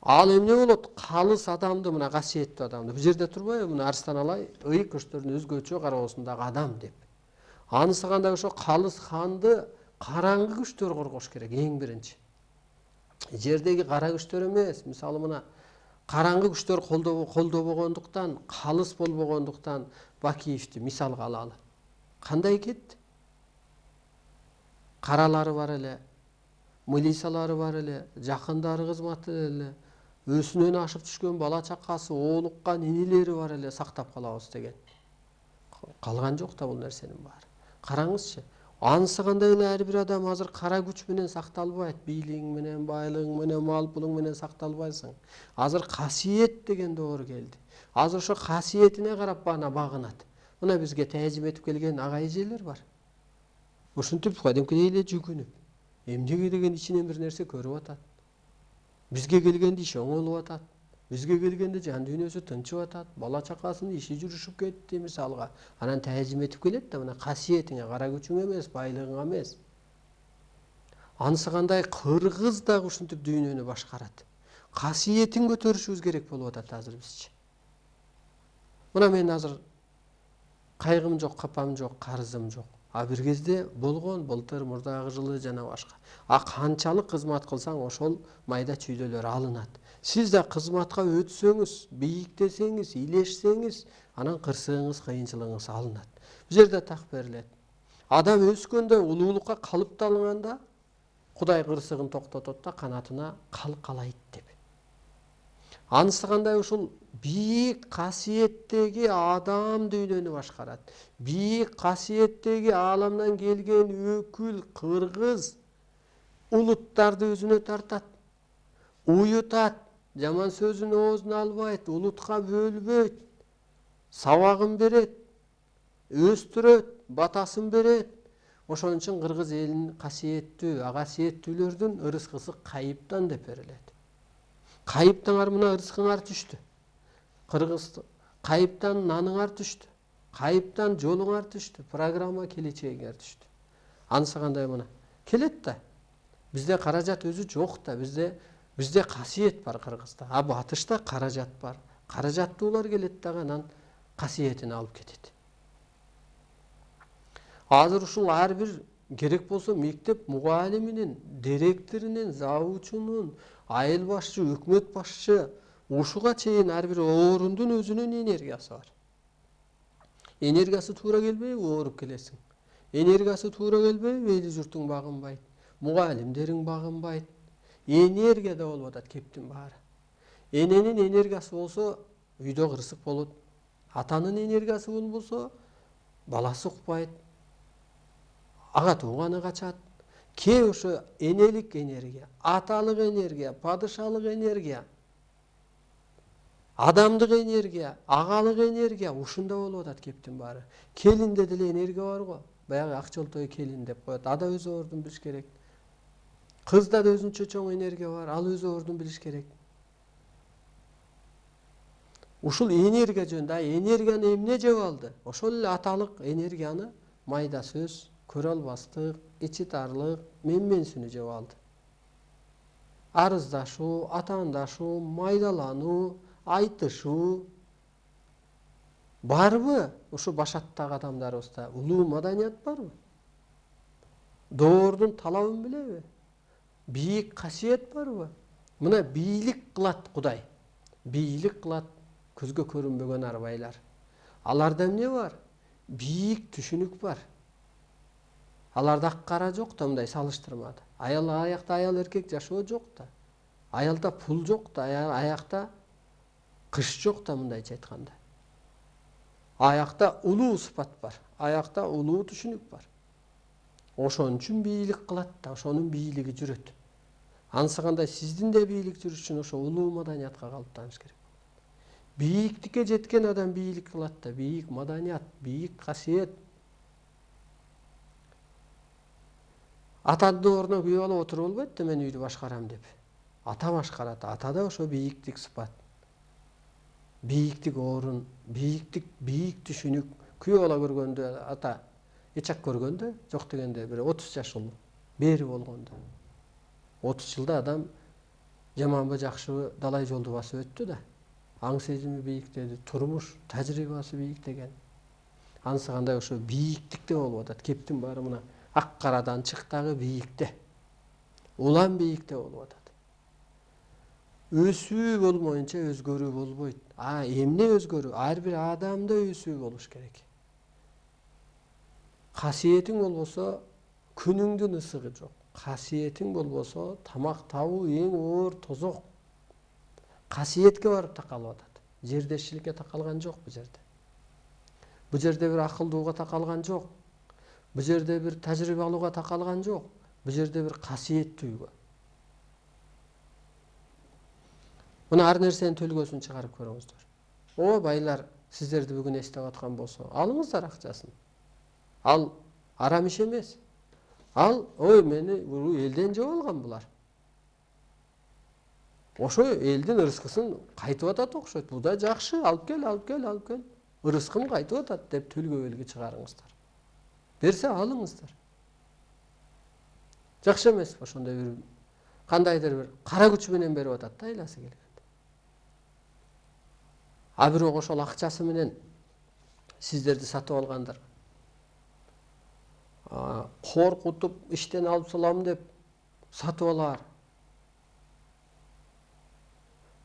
[SPEAKER 1] Ал эмне болот? Калыс адамды, мына касиеттүү адамды. Бул жерде турбайбы? Мына Арстан Алай ыйык көчтөрүнүн өзгөчө кароосундагы адам деп. Анысы кандай ошо калыс ханды караңгы күчтөр коргош керек эң биринчи. Жердеги кара күчтөр эмес. Мисалы мына караңгы күчтөр колдобогондуктан, калыс болбогондуктан Бакиевди мисалга алалы. Кандай кетти? Каралары бар эле, милисалары бар эле, жакындары кызмат эле, өсүнөн ашып түшкөн бала чакасы, оолуккан инилери бар эле, сактап калабыз деген. Калган жок да бул нерсенин баары. Караңызчы, анысы кандай эле ар бир адам азыр кара күч менен сакталбайт, бийлигиң менен, байлыгың менен, мал пулуң менен сакталбайсың. Азыр касиет деген доор келди. Азыр ошо касиетине карап багынат. Мына бизге таазим этип келген ага эжелер бар. Ушинтип кадимкидей эле жүгүнүп, эмнеге деген ичинен бир нерсе көрүп атат. Бизге келгенде иши оңолуп атат. Бизге келгенде жан дүйнөсү тынчып атат. Бала чакасынын иши жүрүшүп кетти мисалга. Анан таазим этип келет да, мына касиетиңе, кара күчүң эмес, байлыгың эмес. Анысы кандай кыргыз дагы ушинтип дүйнөнү башкарат. Касиетин көтөрүшүбүз керек болуп атат азыр бизчи. Мына мен азыр кайгым жок, капам жок, карызым жок. А бир кезде болгон, былтыр, мурдагы жылы жана башка. А канчалык кызмат кылсаң, ошол майда чүйдөлөр алынат. Сиз да кызматка өтсөңүз, бийиктесеңиз, илешсеңиз, анан кырсыгыңыз, кыйынчылыгыңыз алынат. Бул жерде так берилет. Адам өскөндө, улуулукка калыпталганда, Кудай кырсыгын токтотот да канатына калкалайт деп. Анысы кандай ушул бийик касиеттеги адам дүйнөнү башкарат. Бийик касиеттеги ааламдан келген өкүл кыргыз улуттарды өзүнө тартат, уютат, жаман сөзүн оозуна албайт, улутка бөлбөйт, сабагын берет, өстүрөт, батасын берет. Ошон үчүн кыргыз элинин касиеттүү, касиеттүүлөрдүн ырыскысы кайыптан деп берилет. Кайыптан мына ырыскыңар түштү. Кыргыз кайыптан наныңар түштү. Кайыптан жолуңар түштү. Программа келечегиңер түштү. Анысы кандай мына? Келет да. Бизде каражат өзү жок да, бизде касиет бар Кыргызда. А батышта каражат бар. Каражаттуулар келет дагы анан касиетин алып кетет. Азыр ушул ар бир керек болсо мектеп мугалиминин, директорунун, завучунун, айыл башчы, өкмөт башчы, ушуга чейин ар бир оорундун өзүнүн энергиясы бар. Энергиясы туура келбейби, ооруп келесиң. Энергиясы туура келбейби, эли журтуң багынбайт, мугалимдериң багынбайт. Энергия да болуп атат кептин баары. Эненин энергиясы болсо, үйдө кырсык болот. Атанын энергиясы болбосо, баласы укпайт. Ага тууганы качат. Ошо энелик энергия, аталык энергия, падышалык энергия, адамдык энергия, агалык энергия ушунда болуп атат кептин баары. Келинде деле энергия бар го. Баягы Акчолтой келин деп коет. Ада өз ордун билиш керек. Кызда да өзүнчө чоң энергия бар, ал өз ордун билиш керек. Ушул энергия жөнүндө, энергияны эмне жеп алды? Ошол эле аталык энергияны майда сөз, көрө албастык, ичи тарлык, менменсүүнү жеп алды. Арыздашуу, атаандашуу, майдалануу, айтышуу барбы? Ушу башаттагы адамдарыбызда улуу маданият барбы? Доордун талабын билеби? Бийик касиет барбы? Мына бийлик кылат Кудай. Бийлик кылат көзгө көрүнбөгөн арбайлар. Аларда эмне бар? Бийик түшүнүк бар. Аларда ак-кара жок да, мындай салыштырмада. Аякта аял эркек жашоо жок да. Аялда пул жок да, аякта кыш жок да, мындайча айтканда. Аякта улуу сыпат бар. Аякта улуу түшүнүк бар. Ошон үчүн бийлик кылат да, ошонун бийлиги жүрөт. Анысы кандай сиздин де бийлик жүрүш үчүн ошо улуу маданиятка калыптаныш керек. Бийиктикке жеткен адам бийлик кылат да, бийик маданият, бийик касиет. Атанын ордуна күйөп алып отуруп болбойт да, мен үйдү башкарам деп. Ата башкарат, атада ошо бийиктик сыпат. Бийиктик орун, бийик түшүнүк. Күйөп ала көргөндө ата эчак көргөндө, жок дегенде бир 30 жаш бери болгондо. 30 жылда адам жаманбы жакшыбы далай жолду басып өттү да. Аң сезими бийиктеди, турмуш тажрыйбасы бийиктеген. Анысы кандай ошо бийиктикте болуп атат. Кептин баары мына ак-карадан чык дагы бийикте. Улам бийикте болуп атат. өсүү болмоюнча өзгөрүү болбойт. Эмне өзгөрүү? Ар бир адамда өсүү болуш керек. Касиетиң болбосо күнүңдүн ысыгы жок. Касиетиң болбосо тамак табуу эң оор тозок. Касиетке барып такалып атат. Жердешчиликке такалган жок бу жерде. Бу жерде бир акылдууга такалган жок. Бу жерде бир тажрыйба алууга такалган жок. Бу жерде бир касиеттүүгө. Мына ар нерсенин төлгөсүн чыгарып көрүңүздөр. Байлар, сиздерди бүгүн эстеп аткан болсо, алыңыздар акчасын. Ал арам иш эмес. Мени элден жеп алган булар. Ошо элдин ырыскысын кайтып атат окшойт. Бу да жакшы, алып кел. Ырыскым кайтып атат деп төлгө белги чыгарыңыздар. Берсе алыңыздар. Жакшы эмеспи ошондой бир кандайдыр бир кара күч менен берип атат да айласы келгенде. Бирок ошол акчасы менен сиздерди сатып алгандар. Коркутуп иштен алып салам деп сатып алар.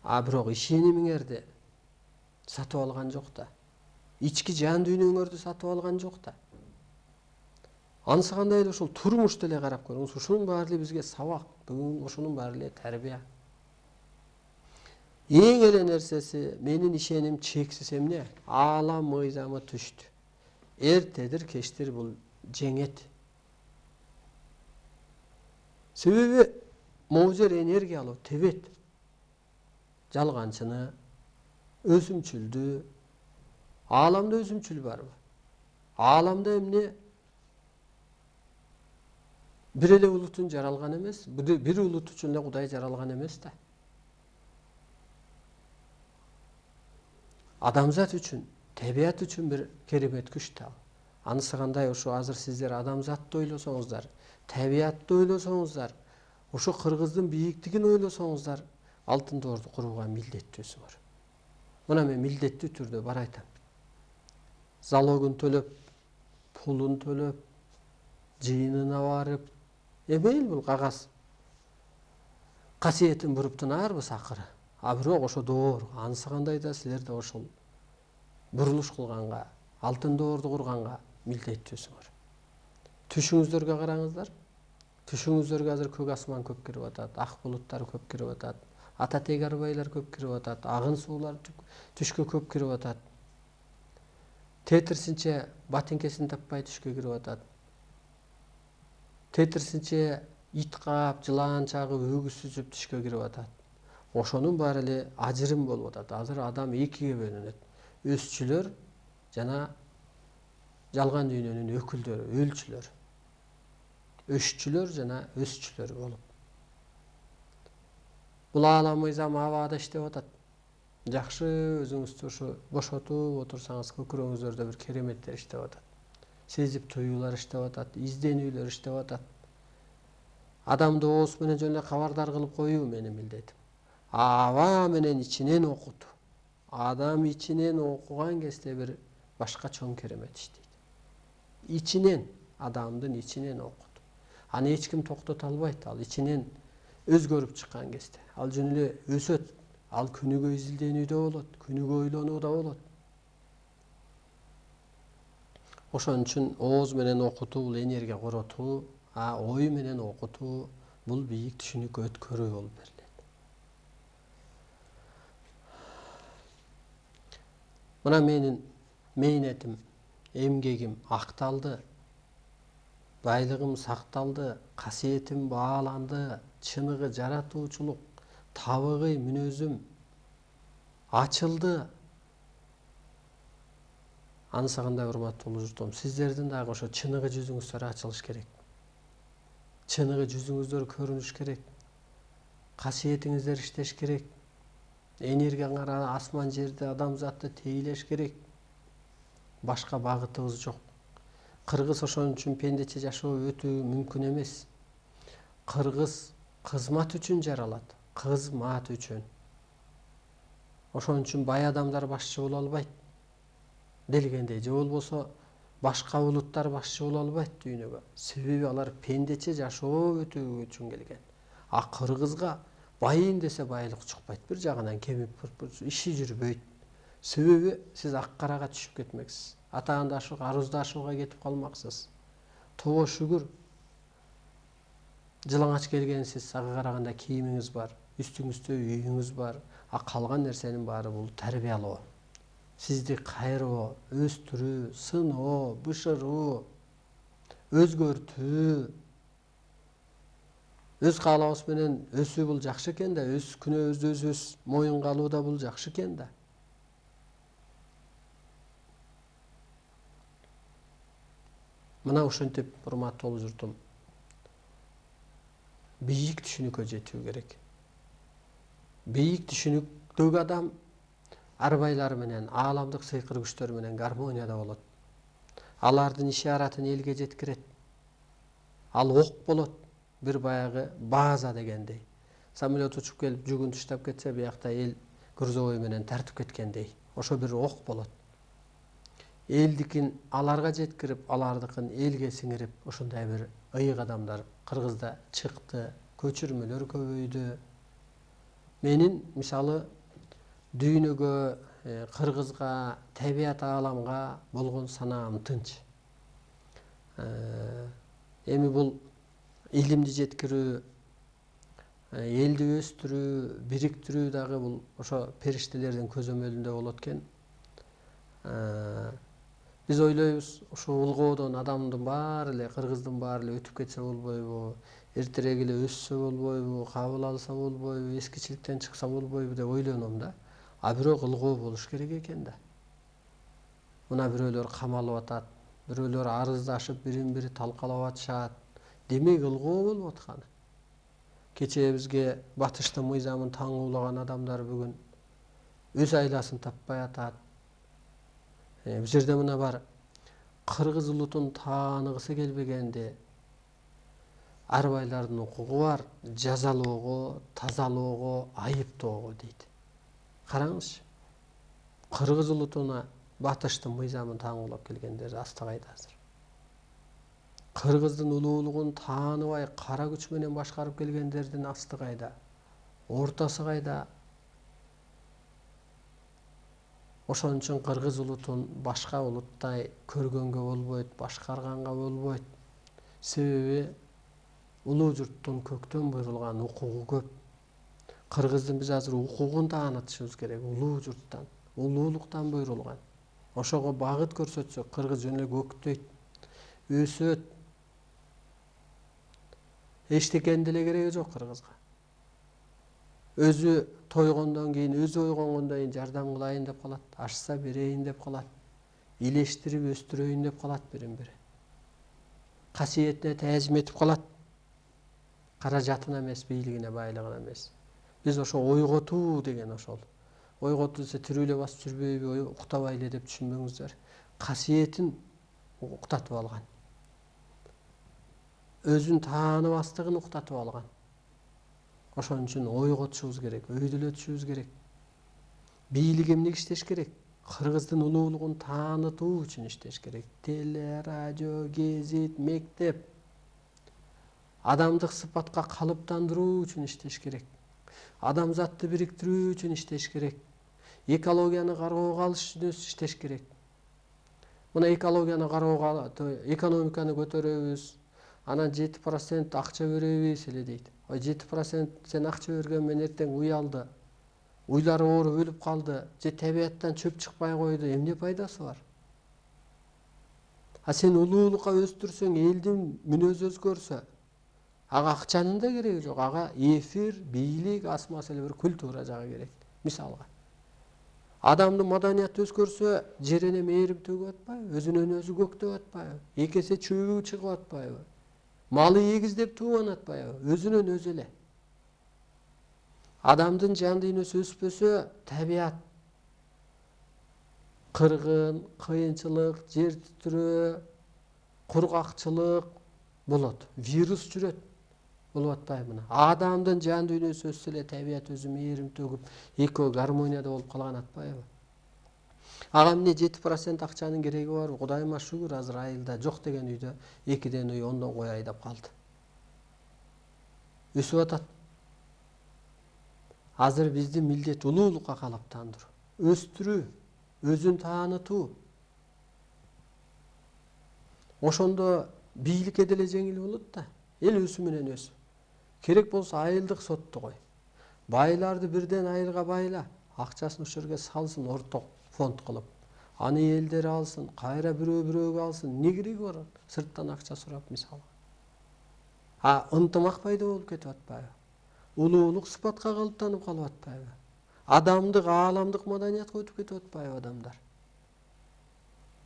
[SPEAKER 1] Бирок ишенимиңерди сатып алган жок да. Ички жан дүйнөңөрдү сатып алган жок да. Анысы кандай эле ушул турмуш деле карап көрүңүз. Ушунун баары бизге сабак, бүгүн ушунун баары эле тарбия. Эң эле нерсеси менин ишеним чексиз эмне? Аалам мыйзамы түштү. Эртедир, кечтир бул жеңет. Себеби могу жер энергиялуу, тебет. Жалганчыны, өсүмчүлдү. Ааламда өсүмчүл барбы? Ааламда эмне? Бир эле улутун жаралган эмес. Бир улут үчүн эле Кудай жаралган эмес да. Адамзат үчүн, табият үчүн бир керемет күч да. Анысы кандай ошо азыр сиздер адамзатты ойлосоңуздар, табиятты ойлосоңуздар, ошо кыргыздын бийиктигин ойлосоңуздар, алтын доорду курууга милдеттүүсүңөр. Мына мен милдеттүү түрдө бар айтам. Залогун төлөп, пулун төлөп, жыйынына барып, эмейли бул кагаз. Касиетин буруптун арбыз акыры. Бирок ошо доор, анысы кандай да силер да ошол бурулуш кылганга, алтын доорду курганга милдеттүүсүңөр. Түшүңүздөргө караңыздар. Түшүңүздөргө азыр көк асман көп кирип атат, ак булуттар көп кирип атат, ата тег арбайлар көп кирип атат, агын суулар түшкө көп кирип атат. Тетирсинче батеңкесин таппай түшкө кирип атат. Тетирсинче ит каап, жылаан чагып, өгүз сүзүп түшкө кирип атат. Ошонун баары эле ажырым болуп атат. Азыр адам экиге бөлүнөт. Өсчүлөр жана жалган дүйнөнүн өкүлдөрү, өлчүлөр. Өшчүлөр жана өсчүлөр болуп. Бул аалам мыйзамы абада иштеп атат. Жакшы өзүңүздү ушу бошотуп отурсаңыз, көкүрөңүздөрдө бир кереметтер иштеп атат. Сезип туюулар иштеп атат, изденүүлөр иштеп атат. Адамды ооз менен жөн эле кабардар кылып коюу менин милдетим. Аба менен ичинен окутуу. Адам ичинен окуган кезде бир башка чоң керемет иштейт. Ичинен, адамдын ичинен окутуу. Аны эч ким токтото албайт. Ал ичинен өзгөрүп чыккан кезде. Ал жөн эле өсөт. Ал күнүгө изилденүүдө болот, күнүгө ойлонууда болот. Ошон үчүн ооз менен окутуу бул энергия коротуу, ой менен окутуу бул бийик түшүнүккө өткөрүү болуп берилет. Мына менин мээнетим, эмгегим акталды, байлыгым сакталды, касиетим бааланды, чыныгы жаратуучулук, табыгы мүнөзүм ачылды. Анысы кандай урматтуу журтум, сиздердин дагы ошо чыныгы жүзүңүздөр ачылыш керек. Чыныгы жүзүңүздөр көрүнүш керек. Касиетиңиздер иштеш керек. Энергияңар асман жерди, адамзатты тейлеш керек. Башка багытыбыз жок. Кыргыз ошон үчүн пендече жашоо өтө мүмкүн эмес. Кыргыз кызмат үчүн жаралат. Кызмат үчүн. Ошон үчүн бай адамдар башчы боло албайт. Делгендей же болбосо башка улуттар башчы боло албайт дүйнөгө. Себеби алар пендече жашоо өтүү үчүн келген. Кыргызга Байын десе байлық шықпайды. Bir жағынан кеміп іші жүрбейді. Себебі сіз ақ-қараға түшіп кетмексіз. Атағанды ашуға, арызды ашуға кетіп қалмақсыз. Тоға шүгір. Жылаңач келгенсіз, саға қарағанда киіміңіз бар, үстіңізде үйіңіз бар. Қалған нәрсенің бары бұл тәрбиялау. Сізді қайыру, өстіру, сыну, бышыру, өзгөртүү. Өз қалауыз менен өсүү бұл жақшы екен да, өз күнөөбүздү өзүбүз моюнга алуу да бұл жақшы екен да. Мына ушинтип, урматтуу журтум, бийик түшүнүккө жетүү керек. Бийик түшүнүктөгү адам арбайлар менен, ааламдык сыйкыр күчтөр менен гармонияда болот. Алардын ишаратын элге жеткирет. Ал ок болот. Bir баягы база дегендей. Самолет учуп келип жүгүн таштап кетсе, биякта эл грузовой менен тартып кеткендей. Ошо bir ок болот. Элдикин аларга жеткирип, алардыкын элге сиңирип, ошондой bir ыйык адамдар Кыргызда чыкты, көчүрмөлөр көбөйдү. Менин мисалы дүйнөгө, Кыргызга, табият ааламга болгон санаам тынч. Эми бул илимди жеткирүү, элди өстүрүү, бириктирүү дагы бул ошо периштелердин көзөмөлүндө болот экен. Биз ойлойбуз, ошо улгоодон адамдын баары эле, Кыргыздын баары эле өтүп кетсе болбойбу, эртерээк эле өссө болбойбу, кабыл алса болбойбу, эскичиликтен чыкса болбойбу деп ойлоном да. А бирок ылгоо болуш керек экен да. Мына бирөөлөр камалып атат, бирөөлөр арыздашып бирин-бири талкалап атышат. Демек ылгоо болуп атканы. Кечээ бизге Батыштын мыйзамын таң уулаган адамдар бүгүн өз айласын таппай атат. Бул жерде мына бар, Кыргыз улутун тааныгысы келбегенде арбайлардын укугу бар, жазалоого, тазалоого, айыптоого дейт. Караңызчы. Кыргыз улутуна Батыштын мыйзамын таң уулап келгендер асты кайда азыр. Кыргыздын улуулугун тааныбай кара күч менен башкарып келгендердин асты кайда? Ортасы кайда? Ошон үчүн Кыргыз улутун башка улуттай көргөнгө болбойт, башкарганга болбойт. Себеби улуу журттун көктөн буйрулган укугу көп. Кыргыздын биз азыр укугун таанытышыбыз керек, улуу журттан, улуулуктан буйрулган. Ошого багыт көрсөтсөк, Кыргыз жөн эле көктөйт, өсөт. Эчтекенин деле кереги жок Кыргызга. Өзү тойгондон кийин, өзү ойгонгондон кийин жардам кылайын деп калат, ашса берейин деп калат, илештирип өстүрөйүн деп калат бирин-бири. Касиетине таазим этип калат. Каражатына эмес, бийлигине, байлыгына эмес. Биз ошо ойготуу деген ошол. Ойготуу десе тирүү эле басып жүрбөйбү, уктабай эле деп түшүнбөңүздөр. Касиетин уктатып алган. Өзүн тааныбастыгын уктатып алган. Ошон үчүн ойготушубуз керек, өйдөлөтүшүбүз керек. Бийлик эмне иштеш керек? Кыргыздын улуулугун таанытуу үчүн иштеш керек. Теле, радио, гезит, мектеп. Адамдык сыпатка калыптандыруу үчүн иштеш керек. Адамзатты бириктирүү үчүн иштеш керек. Экологияны кароого алыш үчүн иштеш керек. Мына экологияны кароого, экономиканы көтөрөбүз. Анан 7% акча беребиз эле дейт. 7% сен акча берген менен эртең уялды. Уйлары ооруп өлүп калды. Же табияттан чөп чыкпай койду. Эмне пайдасы бар? А сен улуулукка өстүрсөң, элдин мүнөзү өзгөрсө, ага акчанын да кереги жок. Ага эфир, бийлик, асмасы эле бир культура жагы керек. Мисалга. Адамдын маданияты өзгөрсө, жерине мээрим төгүп атпайбы? Өзүнөн өзү көктөп атпайбы? Эки эсе чөбү чыгып атпайбы? Малы эгиздеп туган атпайбы? Өзүнөн өзү эле. Адамдын жан дүйнөсү өспөсө, табият кыргын, кыйынчылык, жер титирөө, кургакчылык болот. Вирус жүрөт. Болуп атпайбы мына? Адамдын жан дүйнөсү өссө эле табият өзү мээрим төгүп, экөө гармонияда болуп калган атпайбы? Ага эмне 7% акчанын кереги барбы? Кудайыма шүгүр, азыр айылда жок деген үйдө 2ден үй 10дон кой айдап калды. Өсүп атат. Азыр биздин милдет улуулукка калыптандыруу, өстүрүү, өзүн таанытуу. Ошондо бийликке деле жеңил болот да. Эл өсүү менен өсүү. Керек болсо айылдык сотто кой. Байларды бирден айылга байла, акчасын ошол жерге салсын орток фонд кылып. Аны элдер алсын, кайра бирөөгө алсын. Не кереги бар? Сырттан акча сурап мисалы. Ынтымак пайда болуп кетип атпайбы? Улуулук сыпатка калыптанып калып атпайбы? Адамдык, ааламдык маданиятка өтүп кетип атпайбы адамдар?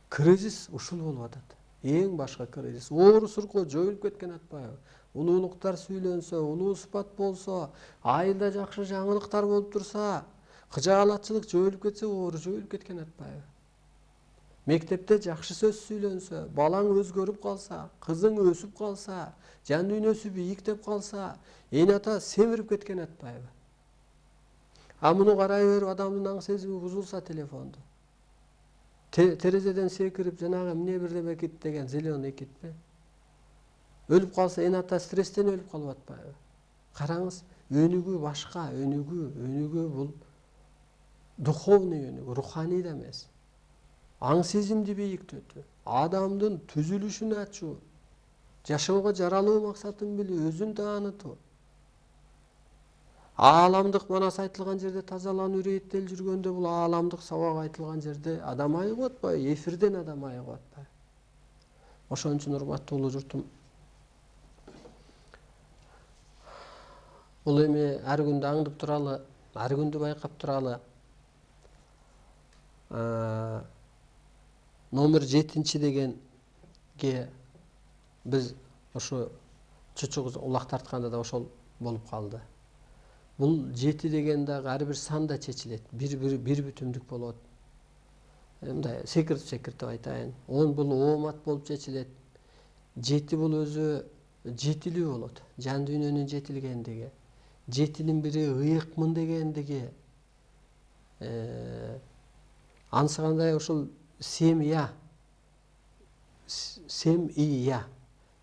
[SPEAKER 1] Кризис ушул болуп атат. Эң башка кризис. Оору суркоо жоюлуп кеткен атпайбы? Улуулуктар сүйлөнсө, улуу сыпат болсо, айылда жакшы жаңылыктар болуп турса, кыжаалатчылык жоюлуп кетсе, оору жоюлуп кеткен атпайбы? Мектепте жакшы сөз сүйлөнсө, балаң өзгөрүп калса, кызың өсүп калса, жан дүйнөсү бийиктеп калса, эн ата семирип кеткен атпайбы? Муну карай берип адамдын аң сезими бузулса телефонду. Терезеден секирип жанагы эмне бирдеме кит деген зеленый китпи? Өлүп калса эн ата стресстен өлүп калып атпайбы? Караңыз, өнүгүү башка, өнүгүү бул духовный өнүгүү, руханий да эмес. Аң сезимди бийиктетүү, адамдын түзүлүшүн ачуу, жашоого жаралуу максатын билүү, өзүн таанытуу. Ааламдык манас айтылган жерде тазалануу иреттел жүргөндө, бул ааламдык сабак айтылган жерде адам айыгып атпайбы? Эфирден адам айыгып атпайбы? Ошон үчүн урматтуу улуу журтум, бул эми ар күндү аңдып туралы, ар күндү байкап туралы. Номер 7 дегенге биз ошо чучук улак тартканда да ошол болуп калды. Бул 7 деген дагы ар бир санда чечилет, бир бүтүмдүк болот. Мындай секиртип айтайын. 10 бул оомат болуп чечилет. 7 бул өзү жетилүү болот. Жан дүйнөнүн жетилгендиги. 7-нин бири ыйыкмын дегендиги. Ансыгандай ошол семья,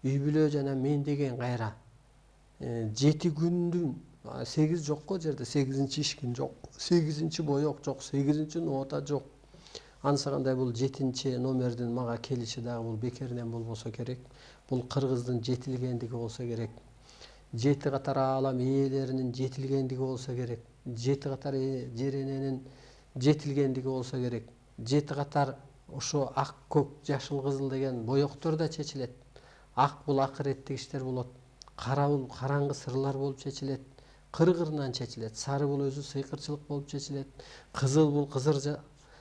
[SPEAKER 1] үй бүлө жана мен деген кайра. 7 күндүн 8 жок го жерде, 8-чи ишкин жок, 8-чи боек жок, 8-чи нота жок. Ансыгандай бул 7-чи номердин мага келиши дагы бул бекеринен болбосо керек. Бул кыргыздын жетилгендиги болсо керек. 7 катар аалам ээлеринин жетилгендиги болсо керек. 7 катар жер эненин жетилгендиги болсо керек. 7 катар ошо ак, көк, жашыл, кызыл деген боектор да чечилет. Ак бул акыреттик иштер болот. Кара бул караңгы сырлар болуп чечилет. Кыр-кырынан чечилет. Сары бул өзү сыйкырчылык болуп чечилет. Кызыл бул кызыр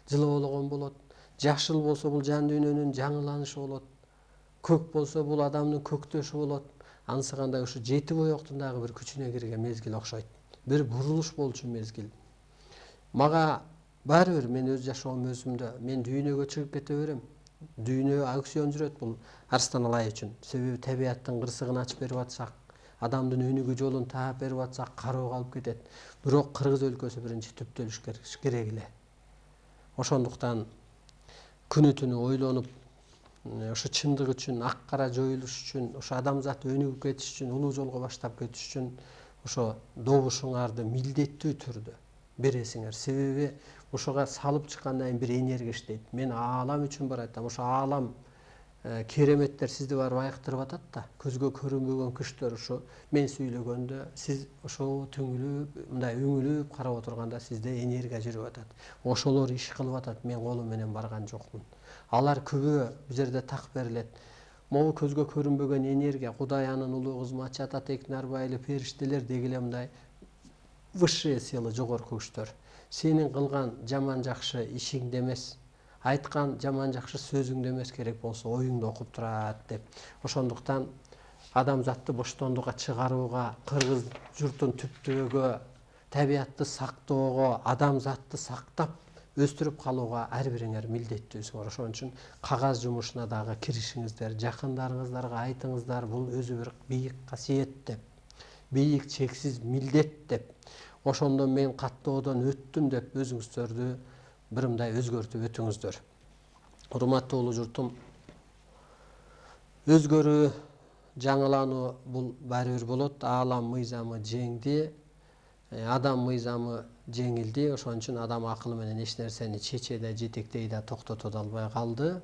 [SPEAKER 1] жылоологон болот. Жашыл болсо бул жан дүйнөнүн жаңыланышы болот. Көк болсо бул адамдын көктөшү болот. Ансыгандай ушу 7 боектун дагы бир күчүнө кирген мезгил окшойт. Бир бурулуш болчу мезгил. Мага баары бир мен өз жашоом өзүмдө, мен дүйнөгө чыгып кете берем. Дүйнө аукцион жүрөт бул Арстан Алай үчүн. Себеби табияттын кырсыгын ачып берип атсак, адамдын өнүгүү жолун таап берип атсак, кароого алып кетет. Бирок Кыргыз өлкөсү биринчи түптөлүш керек эле. Ошондуктан күнү түнү ойлонуп, ошо чындык үчүн, ак кара жоюлуш үчүн, ошо адамзат өнүгүп кетиш үчүн, улуу жолго баштап кетиш үчүн ошо добушуңарды милдеттүү түрдө бересиңер. Себеби ошого салып чыккандан кийин бир энергия иштейт. Мен аалам үчүн баратам. Ошо аалам кереметтер сизди барып айыктырып атат да. Көзгө көрүнбөгөн күчтөр ошо мен сүйлөгөндө сиз ошо түңүлүп, мындай үңүлүп карап отурганда сизде энергия жүрүп атат. Ошолор иш кылып атат. Мен колум менен барган жокмун. Алар күбө бу жерде так берилет. Могу көзгө көрүнбөгөн энергия, Кудай анын улуу кызматчы ата тек Нарбайлы периштелер дегиле мындай высшие силы, жогорку күчтөр. Сенин кылган жаман жакшы ишиңде эмес, айткан жаман жакшы сөзүңдө эмес, керек болсо оюңду окуп турат деп. Ошондуктан адамзатты боштондукка чыгарууга, кыргыз журтун түптөөгө, табиятты сактоого, адамзатты сактап өстүрүп калууга ар бириңер милдеттүүсүңөр. Ошон үчүн кагаз жумушуна дагы киришиңиздер, жакындарыңыздарга айтыңыздар, бул өзү бир бийик касиет деп, бийик чексиз милдет деп. Ошондо мен каттоодон өттүм деп өзүңүздөрдү бир мындай өзгөртүп өтүңүздөр. Урматтуу улуу журтум, өзгөрүү, жаңылануу бул баары бир болот. Аалам мыйзамы жеңди. адам мыйзамы жеңилди, ошон үчүн адам акылы менен эч нерсени чече да, жетектей да, токтото да албай калды.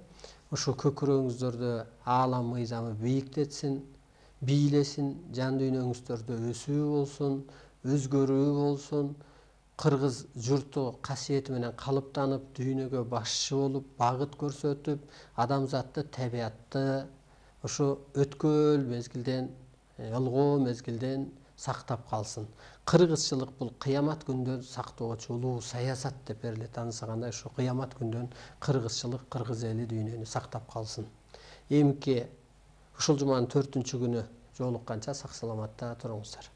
[SPEAKER 1] Ошо көкүрөгүңүздөрдө аалам мыйзамы бийиктетсин, бийлесин, жан дүйнөңүздөрдө өсүү болсун, өзгөрүү болсун. Кыргыз журту касиети менен калыптанып, дүйнөгө башчы болуп, багыт көрсөтүп, адамзатты, табиятты ошо өткөл мезгилден, ылгоо мезгилден сактап калсын. Кыргызчылык бул кыямат күндөн сактоочу улуу саясат деп берилет. Анысагандай ушу кыямат күндөн кыргызчылык, кыргыз эли дүйнөнү сактап калсын. Эмки ушул жуманын 4-күнү жолукканча сак саламатта туруңуздар.